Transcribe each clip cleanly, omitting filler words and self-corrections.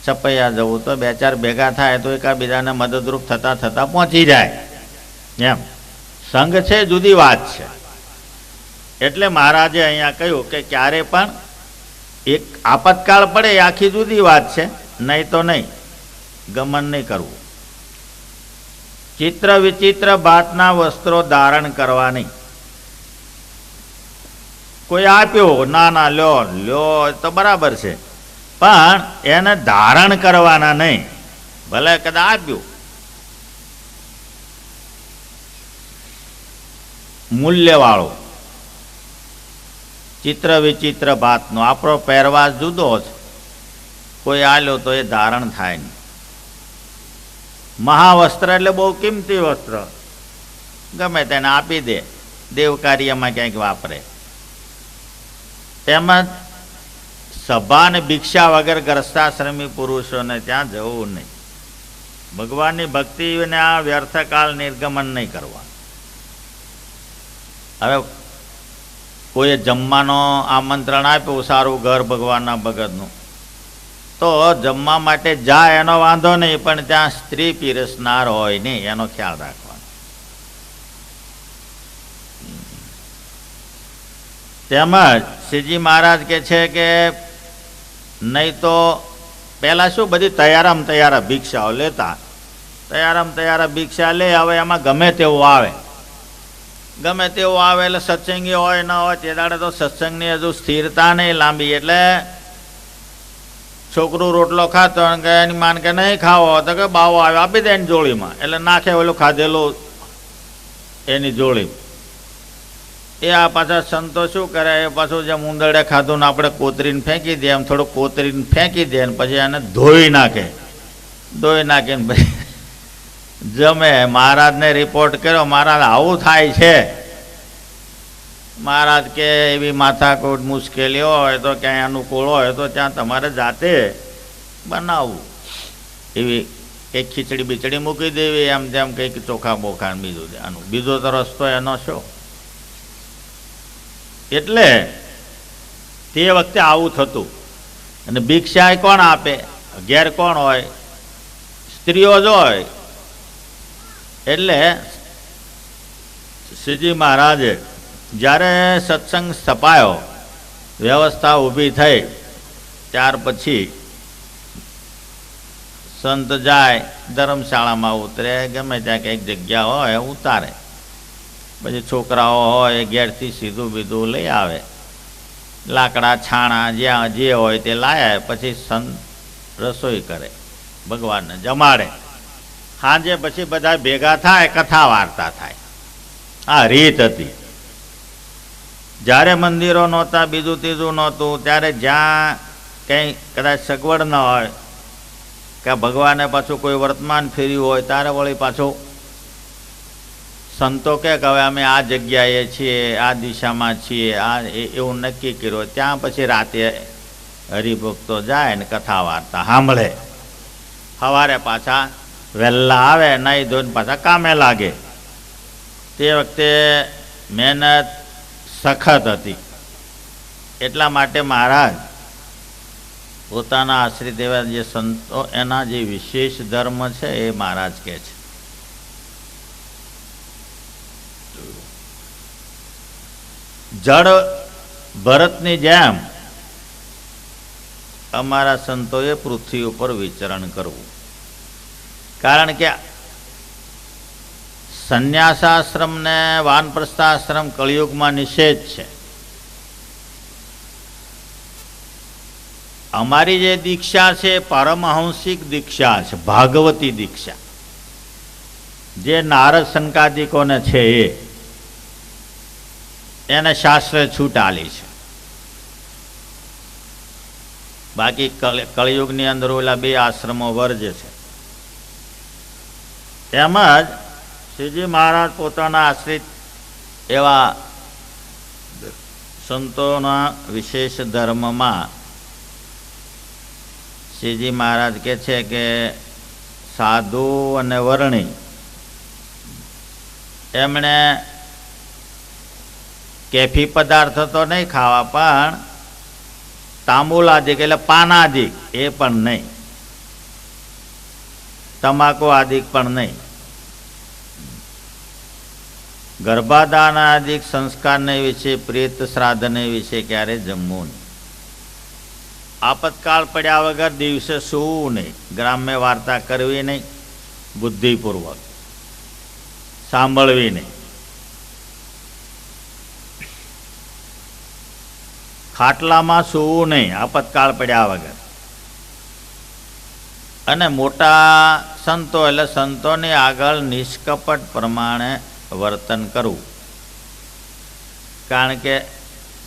છપૈયા જવું તો 2-4 ભેગા થાય તો એકાબીજાને મદદરૂપ થતાં થતાં પહોંચી જાય. એમ સંઘ છે જુદી વાત છે. એટલે મહારાજે અહીંયા કહ્યું કે ક્યારે પણ એક આપતકાળ પડે એ આખી જુદી વાત છે, નહીં તો નહીં, ગમન નહીં કરવું. ચિત્ર વિચિત્ર ભાતના વસ્ત્રો ધારણ કરવા નહીં. કોઈ આપ્યો, ના લ્યો તો બરાબર છે, પણ એને ધારણ કરવાના નહીં. ભલે કદાચ આપ્યું, મૂલ્યવાળો ચિત્ર વિચિત્ર ભાતનો આપણો પહેરવાશ જુદો છે, કોઈ આલ્યો તો એ ધારણ થાય નહીં. મહાવસ્ત્ર એટલે બહુ કિંમતી વસ્ત્ર, ગમે તેને આપી દે, દેવ કાર્યમાં ક્યાંક વાપરે. તેમજ સભા અને ભિક્ષા વગર ગ્રસ્તાશ્રમી પુરુષોને ત્યાં જવું નહીં. ભગવાનની ભક્તિને આ વ્યર્થકાળ નિર્ગમન નહીં કરવા. હવે કોઈએ જમવાનો આમંત્રણ આપ્યું, સારું ઘર ભગવાનના ભગતનું, તો જમવા માટે જાય એનો વાંધો નહીં, પણ ત્યાં સ્ત્રી પીરસનાર હોય નહીં એનો ખ્યાલ રાખવાનો. તેમજ શ્રીજી મહારાજ કે છે કે નહીં તો પહેલાં શું બધી તૈયાર ભિક્ષાઓ લેતા, તૈયાર ભિક્ષા લે. હવે એમાં ગમે તેવું આવે એટલે સત્સંગી હોય ન હોય તે દાડે તો સત્સંગની હજુ સ્થિરતા નહીં લાંબી. એટલે છોકરું રોટલો ખાતો કે એની માન કે નહીં ખાવો તો કે બાવો આવે આપી દે એની જોડીમાં, એટલે નાખે ઓલું ખાધેલું એની જોડી. એ આ પાછા સંતો શું કરે, એ પાછું જેમ ઉંદરડે ખાધું ને આપણે કોતરીને ફેંકી દે, એમ થોડું કોતરીને ફેંકી દે ને પછી એને ધોઈ નાખીને પછી જમે. મહારાજને રિપોર્ટ કર્યો, મહારાજ આવું થાય છે. મહારાજ કે એવી માથાકૂટ મુશ્કેલીઓ હોય તો ક્યાંય અનુકૂળ હોય તો ત્યાં તમારે જાતે બનાવવું. એવી કંઈક ખીચડી બીચડી મૂકી દેવી, એમ તેમ કંઈક ચોખા બોખા બીજું આનું બીજો તો રસ્તો એનો શું. એટલે તે વખતે આવું થતું. અને ભિક્ષા કોણ આપે, ઘેર કોણ હોય, સ્ત્રીઓ જ હોય. એટલે શ્રીજી મહારાજે જ્યારે સત્સંગ સ્થપાયો, વ્યવસ્થા ઊભી થઈ, ત્યાર પછી સંત જાય ધર્મશાળામાં ઉતરે, ગમે ત્યાં કંઈક જગ્યા હોય ઉતારે. પછી છોકરાઓ હોય ઘેરથી સીધું બીધું લઈ આવે, લાકડા છાણા જ્યાં જે હોય તે લાયા. પછી સંત રસોઈ કરે, ભગવાનને જમાડે. સાંજે પછી બધા ભેગા થાય, કથા વાર્તા થાય. આ રીત હતી. જ્યારે મંદિરો નહોતા, બીજું ત્રીજું નહોતું, ત્યારે જ્યાં કંઈ કદાચ સગવડ ન હોય કે ભગવાને પાછું કોઈ વર્તમાન ફેર્યું હોય, ત્યારે વળી પાછું સંતો કે હવે અમે આ જગ્યાએ છીએ, આ દિશામાં છીએ, આ એવું નક્કી કર્યું. ત્યાં પછી રાતે હરિભક્તો જાય ને કથા વાર્તા સાંભળે. સવારે પાછા વહેલા આવે, નાહી ધોઈને પાછા કામે લાગે. તે વખતે મહેનત સખત હતી. એટલા માટે મહારાજ પોતાના આશ્રિત એવા જે સંતો, એના જે વિશેષ ધર્મ છે એ મહારાજ કહે છે. જળ ભરતની જેમ અમારા સંતોએ પૃથ્વી ઉપર વિચરણ કરવું. કારણ કે સંન્યાસાશ્રમ ને વાનપ્રસ્થાશ્રમ કળિયુગમાં નિષેધ છે. અમારી જે દીક્ષા છે પારમહંસિક દીક્ષા છે, ભાગવતી દીક્ષા, જે નારદ સંકાદિકોને છે એને શાસ્ત્રે છૂટ આલી છે. બાકી કળિયુગની અંદર ઓલા બે આશ્રમો વર્જે છે. તેમજ શ્રીજી મહારાજ પોતાના આશ્રિત એવા સંતોના વિશેષ ધર્મમાં શ્રીજી મહારાજ કહે છે કે સાધુ અને વર્ણી એમણે કેફી પદાર્થ તો નહીં ખાવા, પણ તાંબુલાદિક એટલે પાનાદિક એ પણ નહીં. તમાકુ આદિક પણ નહીં. ગર્ભાધાન આદિક સંસ્કારને વિશે, પ્રેત શ્રાદ્ધને વિશે ક્યારે જમવું નહીં. આપતકાળ પડ્યા વગર દિવસે સૂવું નહીં. ગ્રામ્ય વાર્તા કરવી નહીં, બુદ્ધિપૂર્વક સાંભળવી નહીં. ખાટલામાં સૂવું નહીં આપતકાળ પડ્યા વગર. અને મોટા સંતો એટલે સંતોની આગળ નિષ્કપટ પ્રમાણે વર્તન કરવું. કારણ કે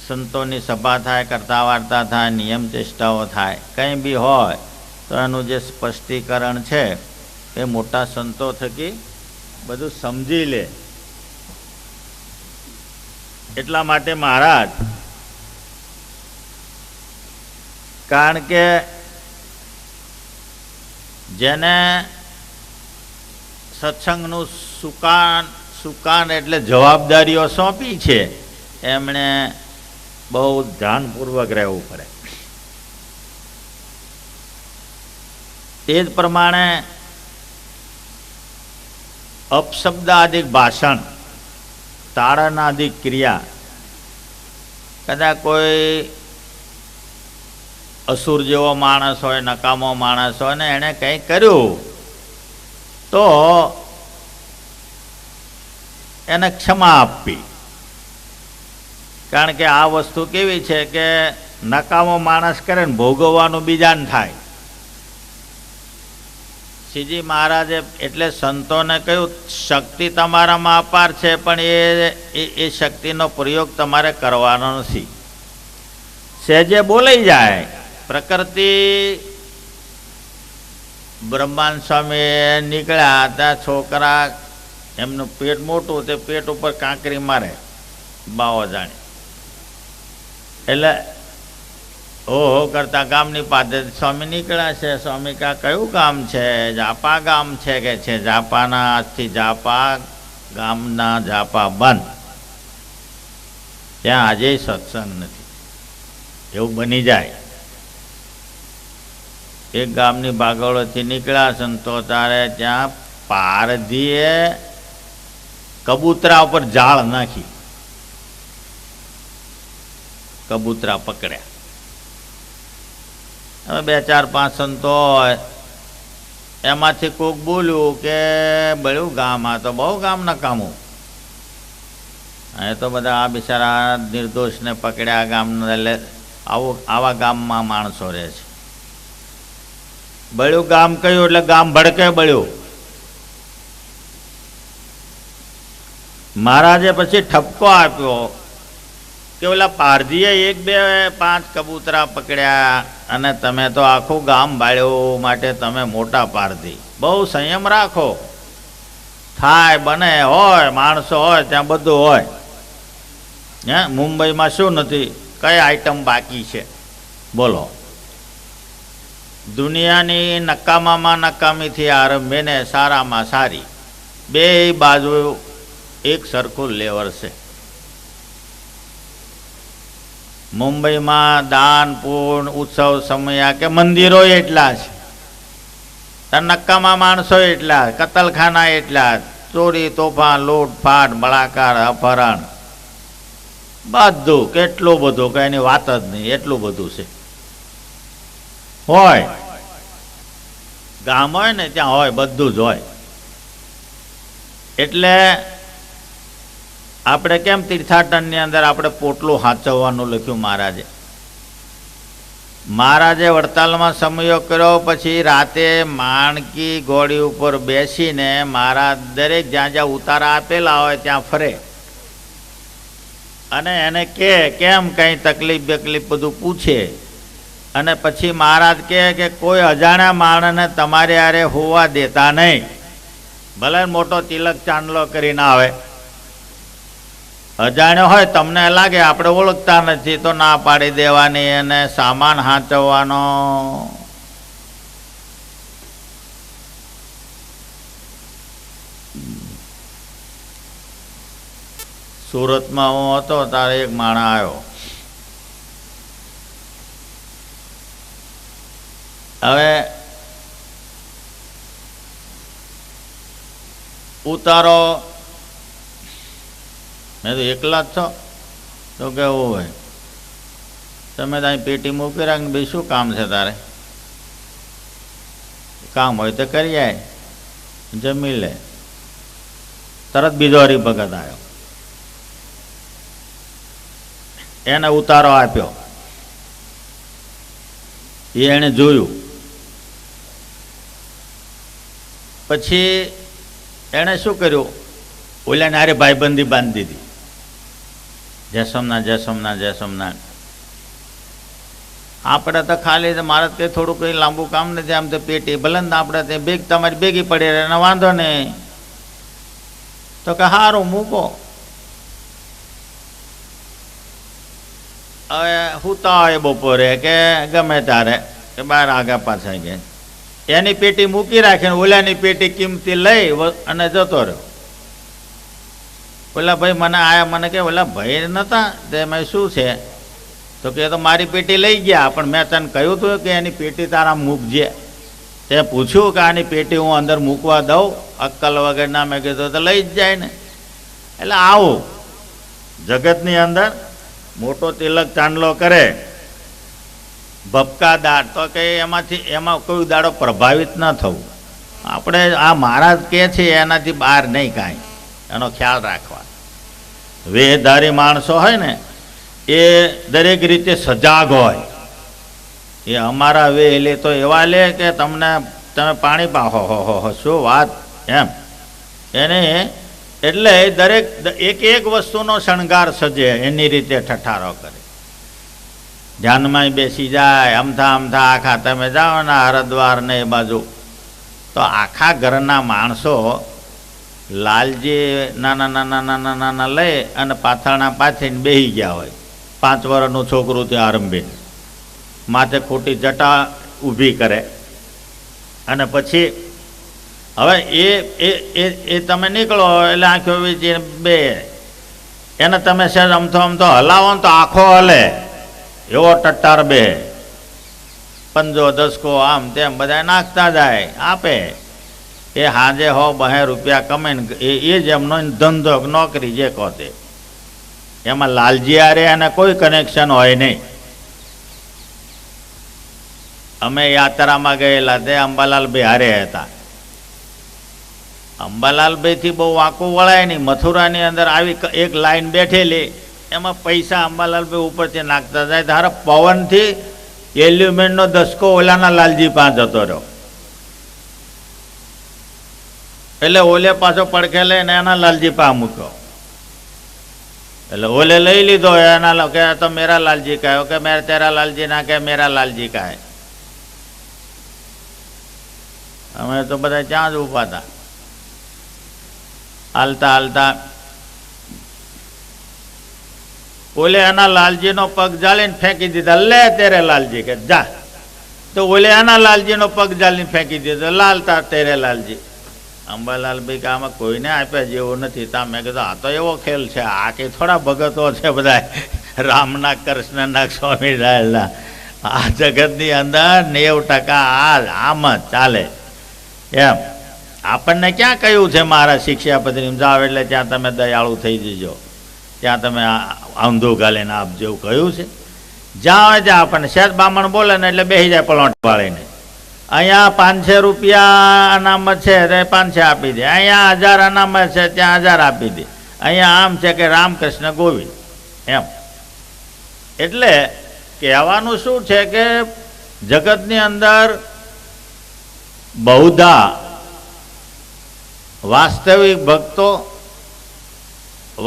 સંતોની સભા થાય, કરતા વાર્તા થાય, નિયમ ચેષ્ટાઓ થાય, કંઈ બી હોય તો એનું જે સ્પષ્ટીકરણ છે એ મોટા સંતો થકી બધું સમજી લે. એટલા માટે મહારાજ, કારણ કે જેને સત્સંગનું સુકાન એટલે જવાબદારીઓ સોંપી છે એમણે બહુ ધ્યાનપૂર્વક રહેવું પડે. તે જ પ્રમાણે અપશબ્દાદિક ભાષણ, તાળનાદિક ક્રિયા, કદાચ કોઈ અસુર જેવો માણસ હોય, નકામો માણસ હોય ને એણે કંઈ કર્યું તો એને ક્ષમા આપવી. કારણ કે આ વસ્તુ કેવી છે કે નકામો માણસ કરે ને ભોગવવાનું બીજાને થાય. શ્રીજી મહારાજે એટલે સંતોને કહ્યું, શક્તિ તમારામાં અપાર છે, પણ એ શક્તિનો પ્રયોગ તમારે કરવાનો નથી. સહેજે બોલાઈ જાય. પ્રકૃતિ બ્રહ્માંડ સ્વામી નીકળ્યા હતા, છોકરા એમનું પેટ મોટું, તે પેટ ઉપર કાંકરી મારે બાવો જાણે. એટલે ઓહો કરતા ગામની પાસે સ્વામી નીકળ્યા છે. સ્વામી કા કયું ગામ છે? જાપા ગામ છે કે છે. જાપાના આજથી જાપા ગામના જાપા બંધ, ત્યાં આજે સત્સંગ નથી, એવું બની જાય. એક ગામની બાગોળથી નીકળ્યા સંતો, ત્યારે ત્યાં પારધીએ કબૂતરા ઉપર જાળ નાખી, કબૂતરા પકડ્યા. હવે 2-4-5 સંતો હોય, એમાંથી કોઈક બોલ્યું કે બળ્યું ગામ, આ તો બહુ ગામ નકામું, એ તો બધા આ બિચારા નિર્દોષને પકડ્યા ગામના. એટલે આવા ગામમાં માણસો રહે છે. બળ્યું ગામ કહ્યું એટલે ગામ ભડકે બળ્યું. મહારાજે પછી ઠપકો આપ્યો કે ઓલા પારધીએ 1-2-5 કબૂતરા પકડ્યા અને તમે તો આખું ગામ બાળ્યું, માટે તમે મોટા પારધી. બહુ સંયમ રાખો. થાય બને હોય, માણસો હોય ત્યાં બધું હોય. હે, મુંબઈમાં શું નથી, કઈ આઈટમ બાકી છે બોલો? દુનિયાની નકામામાં નકામીથી આરંભે ને સારામાં સારી, બે બાજુ એક સરખું લેવર છે. મુંબઈમાં દાન પૂર્ણ ઉત્સવ સમયા કે મંદિરો એટલા છે, નકામા માણસો એટલા, કતલખાના એટલા, ચોરી તોફાન લૂંટફાટ બળાકાર અપહરણ બધું, કેટલું બધું, કે એની વાત જ નહીં, એટલું બધું છે. હોય ગામ હોય ને ત્યાં હોય, બધું જ હોય. એટલે આપણે કેમ તીર્થાટનની અંદર આપણે પોટલું સાચવવાનું લખ્યું મહારાજે. મહારાજે વડતાલમાં સમયો કર્યો, પછી રાતે માણકી ઘોડી ઉપર બેસીને મહારાજ દરેક જ્યાં જ્યાં ઉતારા આપેલા હોય ત્યાં ફરે અને એને કહે કેમ કંઈ તકલીફ બેકલીફ બધું પૂછે. અને પછી મહારાજ કહે કે કોઈ અજાણ્યા માણસને તમારે હારે હોવા દેતા નહીં, ભલે મોટો તિલક ચાંદલો કરીને આવે. અજાણ્યો હોય, તમને લાગે આપણે ઓળખતા નથી તો ના પાડી દેવાની, અને સામાન સાચવવાનો. સુરતમાં હું હતો ત્યારે એક માણસ આવ્યો. હવે ઉતારો. મેં તો એકલા જ છો? તો કેવું હોય, તમે ત્યાં પેટી મૂકી રાખીને ભાઈ શું કામ છે તારે? કામ હોય તો કરી આય, જમી લે. તરત બીજો હરિભગત આવ્યો, એને ઉતારો આપ્યો. એને જોયું, પછી એણે શું કર્યું, ઓલાને હારે ભાઈબંધી બાંધી દીધી. જય સોમનાથ, જય સોમનાથ, જય સોમનાથ. આપણે તો ખાલી મારે કંઈ થોડું કંઈ લાંબુ કામ નથી, આમ તો પેટી ભલે ને આપણે તે બેગ તમારી ભેગી પડી રહે એને વાંધો નહીં. તો કે સારું મૂકો. હવે હુતા હોય બપોરે કે ગમે ત્યારે કે બહાર આગા પાછા ગયા, એની પેટી મૂકી રાખીને ઓલાની પેટી કિંમતી લઈ અને જતો રહ્યો. ઓલા ભાઈ મને આયા, મને કે ઓલા ભાઈ નહોતા તે મેં શું છે? તો કે તો મારી પેટી લઈ ગયા, પણ મેં તને કહ્યું હતું કે એની પેટી તારા મૂકજે. તે પૂછ્યું કે આની પેટી હું અંદર મૂકવા દઉં? અક્કલ વગરના. મેં કીધું તો લઈ જ જાય ને. એટલે આવું જગતની અંદર મોટો તિલક ચાંદલો કરે, ભપકાદાર, તો કે એમાં કોઈ દાડો પ્રભાવિત ન થવું. આપણે આ મહારાજ કહે છે એનાથી બહાર નહીં કાંઈ, એનો ખ્યાલ રાખવા. વેધારી માણસો હોય ને એ દરેક રીતે સજાગ હોય. એ અમારા વે લે તો એવા લે કે તમે પાણી પાહો હો શું વાત એમ. એને એટલે દરેક એક વસ્તુનો શણગાર સજે, એની રીતે ઠઠારો કરે. ધ્યાનમાં બેસી જાય, અમથા આખા તમે જાઓ ને હરદ્વાર ને એ બાજુ, તો આખા ઘરના માણસો લાલજી નાના લઈ અને પાથરણા પાથરીને બેસી ગયા હોય. 5 વર્ષનું છોકરું ત્યાં આરંભીને માથે ખોટી જટા ઊભી કરે. અને પછી હવે એ તમે નીકળો એટલે આંખો વીચીને બે એને તમે સહેજ અમથો હલાવો ને તો આખો હલે, એવો ટટ્ટાર બે. પંજો દસકો આમ તેમ બધા નાખતા જાય, આપે. એ હાજે 100-200 રૂપિયા કમાઈને એ જ એમનો ધંધો નોકરી જે કહો તે. એમાં લાલજી આરે એને કોઈ કનેક્શન હોય નહીં. અમે યાત્રામાં ગયેલા તે અંબાલાલભાઈ હારે હતા. અંબાલાલભાઈથી બહુ વાંકું વળાય નહીં. મથુરાની અંદર આવી એક લાઈન બેઠેલી, એમાં પૈસા અંબાલાલભાઈ ઉપરથી નાખતા જાય. તારે પવનથી એલ્યુમિનનો દસકો ઓલાના લાલજી પાસે જતો રહ્યો. એટલે ઓલે પાછો પડખે લઈને એના લાલજી પાસે મૂક્યો. એટલે ઓલે લઈ લીધો, એના કે તો મેરા લાલજી કહે, કે મેરા તેરા લાલજી ના કે મેરા લાલજી કહે. અમે તો બધા ત્યાં જ ઊભા હતા. હાલતા ઓલે એના લાલજીનો પગ જાળીને ફેંકી દીધા. લે તેરે લાલજી કે જા. તો ઓલે એના લાલજીનો પગ જાળીને ફેંકી દીધો. લાલતા તેરે લાલજી. અંબાલાલભાઈ કે આમાં કોઈને આપ્યા જેવું નથી. તા મેં કીધું આ તો એવો ખેલ છે, આ કે થોડા ભગતો છે બધા રામના કૃષ્ણના સ્વામિનારાયણના. આ જગતની અંદર 90% આમ જ ચાલે એમ. આપણને ક્યાં કહ્યું છે મારા શિક્ષાપત્રીમાં જાઓ એટલે ત્યાં તમે દયાળુ થઈ જજો, ત્યાં તમે આંધું ગાલીને આપજો, એવું કહ્યું છે? જ્યાં હોય ત્યાં આપણને શેત બામણ બોલે ને એટલે બેસી જાય પલોટ વાળીને. અહીંયા 500 રૂપિયા અનામત છે તે 500 આપી દે, અહીંયા 1000 અનામત છે ત્યાં 1000 આપી દે, અહીંયા આમ છે કે રામકૃષ્ણ ગોવિંદ એમ. એટલે કહેવાનું શું છે કે જગતની અંદર બહુધા વાસ્તવિક ભક્તો,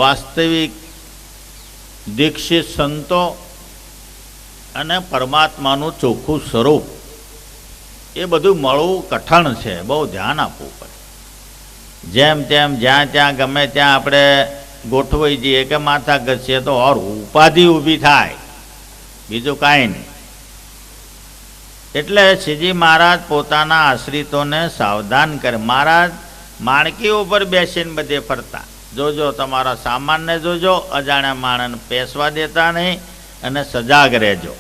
વાસ્તવિક દીક્ષિત સંતો અને પરમાત્માનું ચોખ્ખું સ્વરૂપ એ બધું મળવું કઠણ છે. બહુ ધ્યાન આપવું પડે. જેમ તેમ જ્યાં ત્યાં ગમે ત્યાં આપણે ગોઠવાઈ જઈએ કે માથા ઘસીએ તો ઓર ઉપાધિ ઊભી થાય, બીજું કાંઈ નહીં. એટલે શ્રીજી મહારાજ પોતાના આશ્રિતોને સાવધાન કરે. મહારાજ માણકી ઉપર બેસીને બધે ફરતા. જોજો તમારા સામાનને જોજો, અજાણ્યા માણસને પેસવા દેતા નહીં અને સજાગ રહેજો.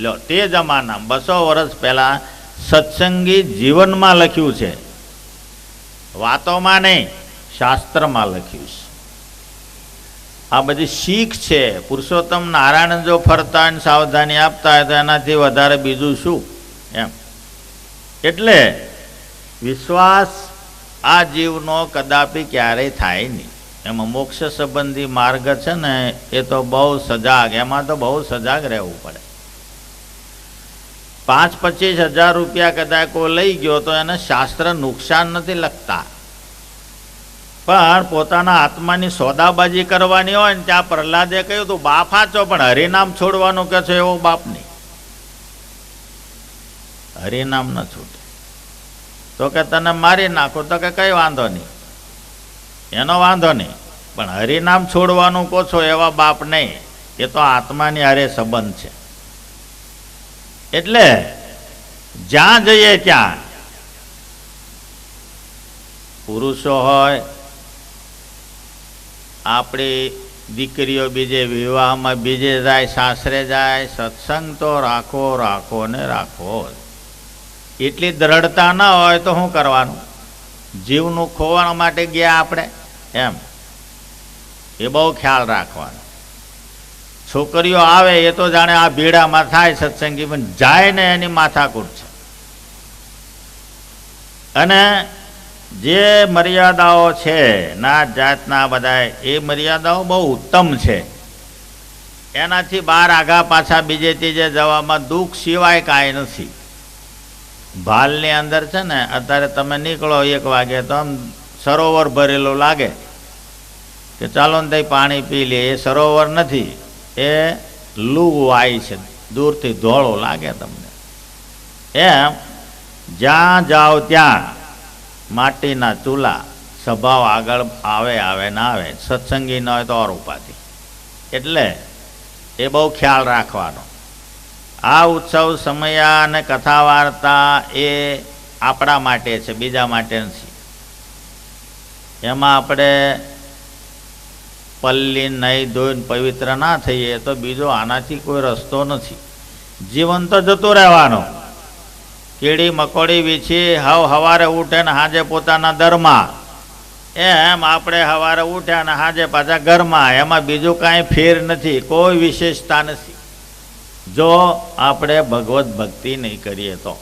લો, તે જમાના 200 વર્ષ પહેલાં સત્સંગી જીવનમાં લખ્યું છે વાતોમાં નહીં, શાસ્ત્રમાં લખ્યું છે. આ બધી શીખ છે. પુરુષોત્તમ નારાયણ જો ફરતા હોય ને સાવધાની આપતા હોય તો એનાથી વધારે બીજું શું એમ. એટલે વિશ્વાસ આ જીવનો કદાપી ક્યારેય થાય નહીં. એમાં મોક્ષ સંબંધી માર્ગ છે ને એ તો બહુ સજાગ, એમાં તો બહુ સજાગ રહેવું પડે. 5-25 હજાર રૂપિયા કદાચ કોઈ લઈ ગયો તો એને શાસ્ત્ર નુકસાન નથી લખતા, પણ પોતાના આત્માની સોદાબાજી કરવાની હોય ને ત્યાં પ્રહલાદે કહ્યું તું બાપ હાચો પણ હરિનામ છોડવાનું કે છે એવો બાપ નહીં. હરિનામ ન છૂટે તો કે તને મારી નાખો તો કે કઈ વાંધો નહીં, એનો વાંધો નહીં, પણ હરિનામ છોડવાનું કહો છો એવા બાપ નહીં. એ તો આત્માની હારે સંબંધ છે. એટલે જ્યાં જઈએ ત્યાં પુરુષો હોય, આપણી દીકરીઓ બીજે વિવાહમાં બીજે જાય, સાસરે જાય, સત્સંગ તો રાખો રાખો ને રાખો. એટલી દ્રઢતા ન હોય તો શું કરવાનું? જીવનું ખોવાણ માટે ગયા આપણે એમ, એ બહુ ખ્યાલ રાખવાનો. છોકરીઓ આવે એ તો જાણે આ ભીડામાં થાય સત્સંગી, પણ જાય ને એની માથાકૂટ છે. અને જે મર્યાદાઓ છે નાત જાતના બધા, એ મર્યાદાઓ બહુ ઉત્તમ છે. એનાથી બહાર આગા પાછા બીજે ત્રીજે જવામાં દુઃખ સિવાય કાંઈ નથી. ભાલની અંદર છે ને અત્યારે તમે નીકળો 1 વાગે તો આમ સરોવર ભરેલું લાગે કે ચાલો ને તઈ પાણી પી લે. એ સરોવર નથી, એ લૂ વાય છે, દૂરથી ધોળો લાગે તમને. એમ જ્યાં જાઓ ત્યાં માટીના ચૂલા, સ્વભાવ આગળ આવે ના આવે. સત્સંગી ન હોય તો ઓર ઉપાધિ. એટલે એ બહુ ખ્યાલ રાખવાનો. આ ઉત્સવ સમયા અને કથા વાર્તા એ આપણા માટે છે, બીજા માટે નથી. એમાં આપણે પલ્લી નહીં ધોઈને પવિત્ર ના થઈએ તો બીજો આનાથી કોઈ રસ્તો નથી. જીવન તો જતું રહેવાનો. કીડી મકોડી વીછી હવારે ઉઠે ને હાજે પોતાના દરમાં, એમ આપણે સવારે ઉઠ્યા ને હાજે પાછા ઘરમાં. એમાં બીજું કાંઈ ફેર નથી, કોઈ વિશેષતા નથી. જો આપણે ભગવત ભક્તિ નહીં કરીએ તો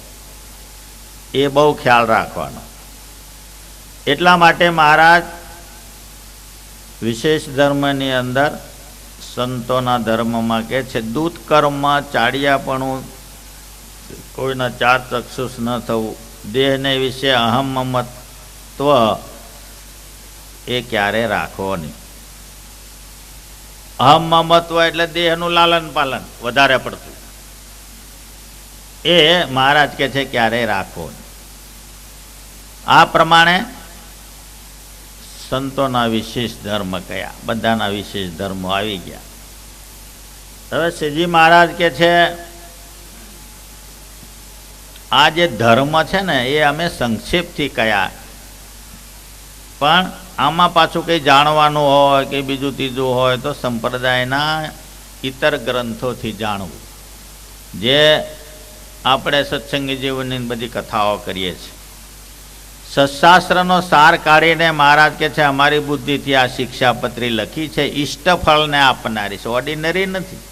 એ બહુ ખ્યાલ રાખવાનો. એટલા માટે મહારાજ વિશેષ ધર્મની અંદર સંતોના ધર્મમાં કહે છે દૂત કર્મ ચાડિયાપણું, કોઈના 4 ચક્ષુષ ન થવું, દેહને વિશે અહમ મમત્વ એ ક્યારે રાખવો નહીં. અહમ મમત્વ એટલે દેહનું લાલન પાલન વધારે પડતું, એ મહારાજ કહે છે ક્યારેય રાખવો નહીં. આ પ્રમાણે સંતોના વિશેષ ધર્મ કયા, બધાના વિશેષ ધર્મો આવી ગયા. હવે શ્રીજી મહારાજ કહે છે આ જે ધર્મ છે ને એ અમે સંક્ષેપથી કયા, પણ આમાં પાછું કંઈ જાણવાનું હોય કે બીજું ત્રીજું હોય તો સંપ્રદાયના ઇતર ગ્રંથોથી જાણવું. જે આપણે સત્સંગી જીવનની બધી કથાઓ કરીએ છીએ, સત્શાસ્ત્રનો સાર કાઢીને મહારાજ કહે છે અમારી બુદ્ધિથી આ શિક્ષાપત્રી લખી છે, ઇષ્ટફળને આપનારી છે, ઓર્ડિનરી નથી.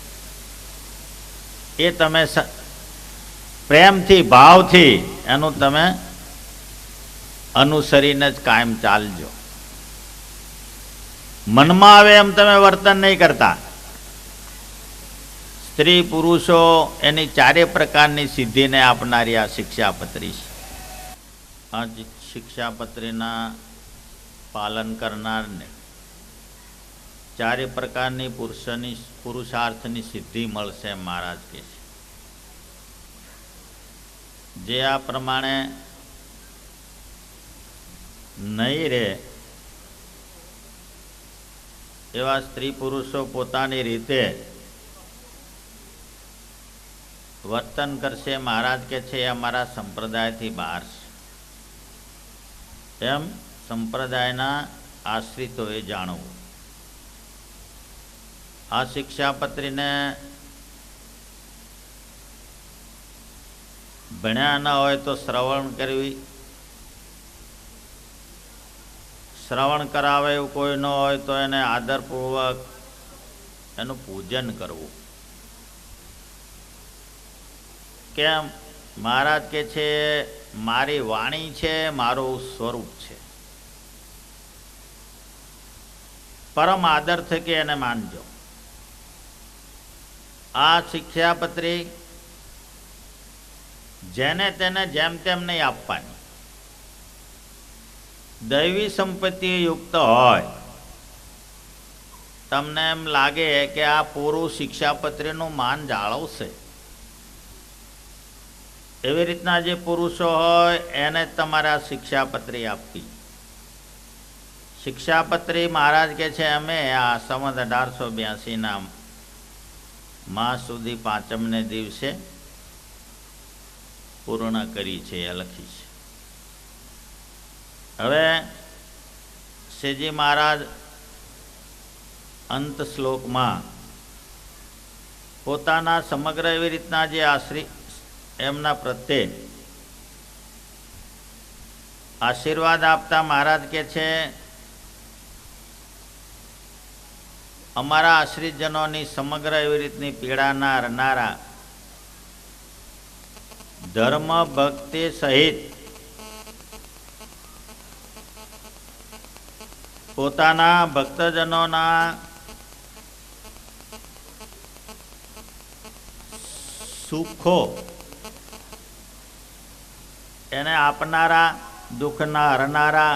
એ તમે પ્રેમથી ભાવથી એનું તમે અનુસરીને જ કાયમ ચાલજો. મનમાં આવે એમ તમે વર્તન નહીં કરતા. સ્ત્રી પુરુષો એની 4 પ્રકારની સિદ્ધિને આપનારી આ શિક્ષાપત્રી છે. આ શિક્ષાપત્રીના પાલન કરનારને 4 પ્રકારની પુરુષાર્થની સિદ્ધિ મળશે મહારાજ કહે છે. જે આ પ્રમાણે નહીં રહે એવા સ્ત્રી પુરુષો પોતાની રીતે વર્તન કરશે. મહારાજ કહે છે એ અમારા સંપ્રદાયથી બહાર છે. એમ સંપ્રદાયના આશ્રિતોએ જાણવું. આ શિક્ષાપત્રીને ભણ્યા ન હોય તો શ્રવણ કરવી, શ્રવણ કરાવે એવું કોઈ ન હોય તો એને આદરપૂર્વક એનું પૂજન કરવું. કેમ? મહારાજ કે છે મારી વાણી છે, મારું સ્વરૂપ છે. પરમ આદર થકી એને માનજો. આ શિક્ષાપત્રી જેને તેને જેમ તેમ નહીં આપવાની. દૈવી સંપત્તિ યુક્ત હોય, તમને એમ લાગે કે આ પૂરું શિક્ષાપત્રીનું માન જાળવશે, એવી રીતના જે પુરુષો હોય એને તમારે આ શિક્ષાપત્રી આપવી. શિક્ષાપત્રી મહારાજ કે છે અમે આ સંવત 1882ના માસ સુધી 5મને દિવસે પૂર્ણ કરી છે, એ લખી છે. હવે શ્રીજી મહારાજ અંત શ્લોકમાં પોતાના સમગ્ર એવી રીતના જે આશ્રી એમના પ્રત્યે આશીર્વાદ આપતા મહારાજ કે છે અમારા આશ્રિતજનોની સમગ્ર એવી રીતની પીડા ના હરનારા ધર્મ ભક્તિ સહિત પોતાના ભક્તજનોના સુખો એને આપનારા, દુઃખના હરનારા,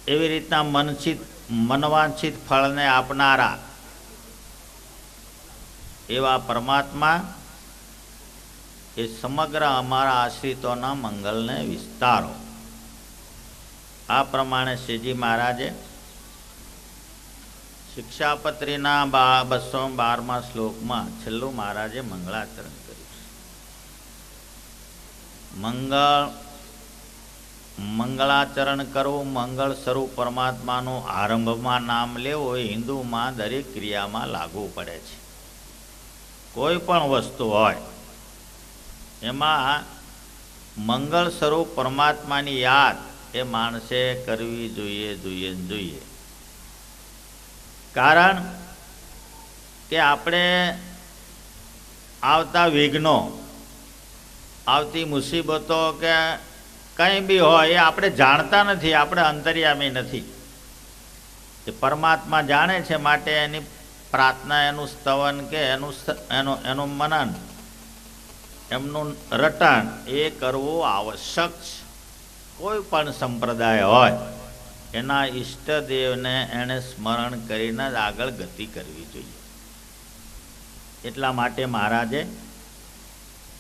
એવી રીતના મનવાંછિત ફળને આપનારા એવા પરમાત્મા એ સમગ્ર અમારા આશ્રિતોના મંગલને વિસ્તારો. આ પ્રમાણે શ્રીજી મહારાજે શિક્ષાપત્રીના 212મા શ્લોકમાં છેલ્લું મહારાજે મંગળાચરણ કર્યું છે. મંગળાચરણ કરવું, મંગળ સ્વરૂપ પરમાત્માનું આરંભમાં નામ લેવું એ હિન્દુમાં દરેક ક્રિયામાં લાગુ પડે છે. કોઈ પણ વસ્તુ હોય એમાં મંગળ સ્વરૂપ પરમાત્માની યાદ એ માણસે કરવી જોઈએ. કારણ કે આપણે આવતા વિઘ્નો, આવતી મુસીબતો કે કંઈ બી હોય એ આપણે જાણતા નથી, આપણે અંતર્યામી નથી. એ પરમાત્મા જાણે છે, માટે એની પ્રાર્થના, એનું સ્તવન કે એનું મનન, એમનું રટણ એ કરવું આવશ્યક છે. કોઈ પણ સંપ્રદાય હોય એના ઈષ્ટદેવને એણે સ્મરણ કરીને જ આગળ ગતિ કરવી જોઈએ. એટલા માટે મહારાજે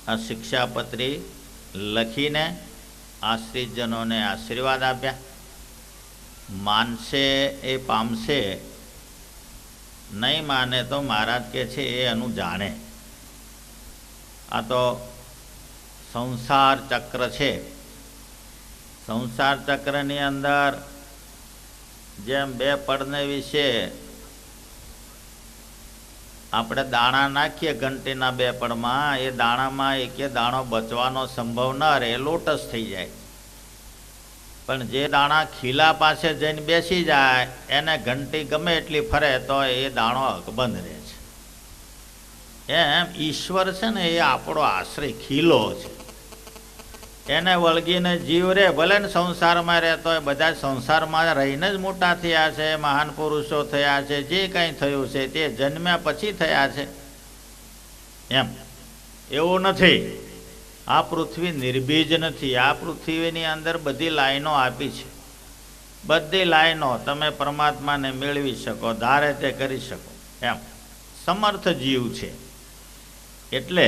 આ શિક્ષાપત્રી લખીને આશ્રિતજનોને આશીર્વાદ આપ્યા. માનશે એ પામશે, નહીં માને તો મહારાજ કે છે એ એનું જાણે. આ તો સંસાર ચક્ર છે. સંસાર ચક્રની અંદર જેમ 2 પડને વિશે આપણે દાણા નાખીએ ઘંટીના 2 પડમાં, એ દાણામાં એકે દાણો બચવાનો સંભવ ન રહે, લોટસ થઈ જાય. પણ જે દાણા ખીલા પાસે જઈને બેસી જાય એને ઘંટી ગમે એટલી ફરે તો એ દાણો અકબંધ રહે છે. એમ ઈશ્વર છે ને એ આપણો આશ્રય ખીલો છે. એને વળગીને જીવ રહે, ભલે ને સંસારમાં રહેતો હોય, બધા સંસારમાં રહીને જ મોટા થયા છે, મહાન પુરુષો થયા છે, જે કંઈ થયું છે તે જન્મ્યા પછી થયા છે. એમ એવું નથી. આ પૃથ્વી નિર્બીજ નથી. આ પૃથ્વીની અંદર બધી લાઈનો આપી છે. બધી લાઈનો તમે પરમાત્માને મેળવી શકો, ધારે તે કરી શકો. એમ સમર્થ જીવ છે. એટલે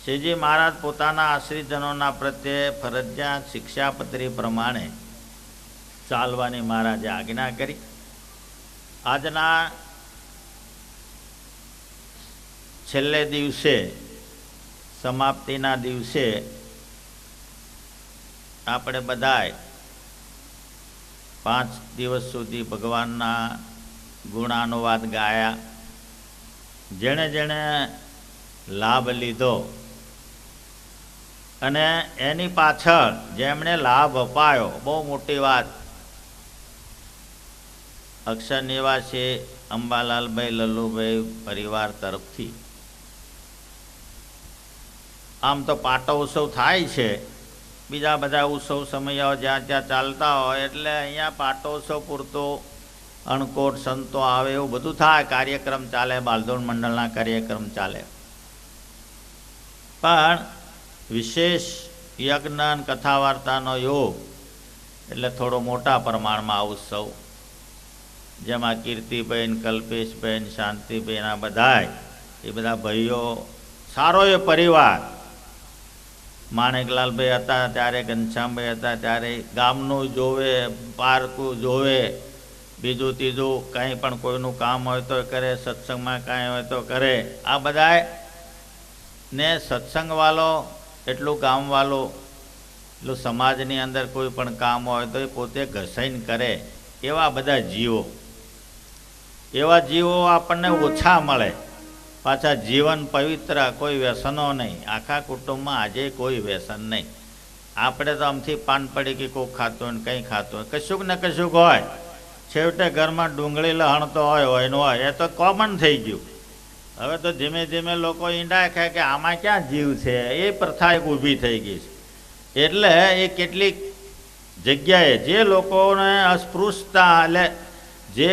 શ્રીજી મહારાજ પોતાના આશ્રિતજનોના પ્રત્યે ફરજિયાત શિક્ષાપત્રી પ્રમાણે ચાલવાની મહારાજે આજ્ઞા કરી. આજના છેલ્લે દિવસે, સમાપ્તિના દિવસે આપણે બધાએ 5 દિવસ સુધી ભગવાનના ગુણાનુવાદ ગાયા. જેણે જેણે લાભ લીધો અને એની પાછળ જેમણે લાભ અપાયો, બહુ મોટી વાત, અક્ષર નિવાસી અંબાલાલભાઈ લલ્લુભાઈ પરિવાર તરફથી આમ તો પાટોત્સવ થાય છે, બીજા બધા ઉત્સવ સમયાઓ જ્યાં ત્યાં ચાલતા હોય એટલે અહીંયા પાટોત્સવ પૂરતો અણકોટ સંતો આવે એવું બધું થાય, કાર્યક્રમ ચાલે, બાલદોડ મંડળના કાર્યક્રમ ચાલે. પણ વિશેષ યજ્ઞ કથા વાર્તાનો યોગ એટલે થોડો મોટા પ્રમાણમાં આ ઉત્સવ, જેમાં કીર્તિબેન, કલ્પેશબેન, શાંતિબેન, આ બધાય એ બધા ભાઈઓ સારો એ પરિવાર. માણેકલાલભાઈ હતા ત્યારે, ઘનશ્યામભાઈ હતા ત્યારે ગામનું જોવે, પાર્કું જોવે, બીજું ત્રીજું કંઈ પણ કોઈનું કામ હોય તો કરે, સત્સંગમાં કાંઈ હોય તો કરે. આ બધાય ને સત્સંગવાળો એટલું ગામવાળો એટલું સમાજની અંદર કોઈ પણ કામ હોય તો એ પોતે ઘસાઈને કરે. એવા બધા જીવો, એવા જીવો આપણને ઓછા મળે. પાછા જીવન પવિત્ર, કોઈ વ્યસનો નહીં. આખા કુટુંબમાં આજે કોઈ વ્યસન નહીં. આપણે તો આમથી પાન પડી કે કોઈ ખાતું હોય ને કંઈ ખાતું હોય, કશુંક ને કશુંક હોય. છેવટે ઘરમાં ડુંગળી લહણ તો હોય ને હોય, એ તો કોમન થઈ ગયું. હવે તો ધીમે ધીમે લોકો ઈંડા ખાય કે આમાં ક્યાં જીવ છે, એ પ્રથા એક ઊભી થઈ ગઈ છે. એટલે એ કેટલીક જગ્યાએ જે લોકોને અસ્પૃશ્યતા, એટલે જે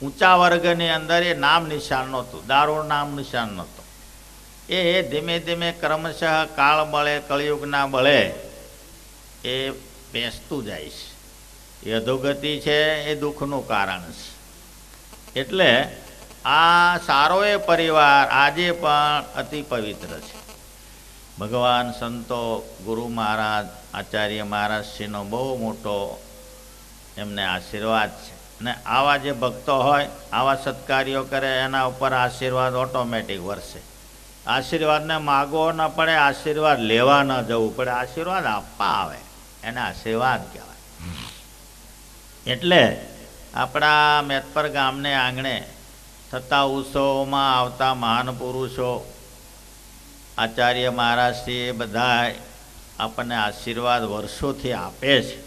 ઊંચા વર્ગની અંદર એ નામ નિશાન નહોતું, દારૂ નામ નિશાન નહોતું, એ ધીમે ધીમે ક્રમશઃ કાળ બળે, કળિયુગના બળે એ બેસતું જાય છે. એ અધોગતિ છે, એ દુઃખનું કારણ છે. એટલે આ સારો એ પરિવાર આજે પણ અતિ પવિત્ર છે. ભગવાન, સંતો, ગુરુ મહારાજ, આચાર્ય મહારાજશ્રીનો બહુ મોટો એમને આશીર્વાદ છે. અને આવા જે ભક્તો હોય, આવા સત્કાર્યો કરે, એના ઉપર આશીર્વાદ ઓટોમેટિક વરસે. આશીર્વાદને માગવો ન પડે, આશીર્વાદ લેવા ન જવું પડે, આશીર્વાદ આપવા આવે, એને આશીર્વાદ કહેવાય. એટલે આપણા મેતપર ગામને આંગણે થતા ઉત્સવોમાં આવતા મહાન પુરુષો, આચાર્ય મહારાજશ્રી, એ બધા આપણને આશીર્વાદ વર્ષોથી આપે છે.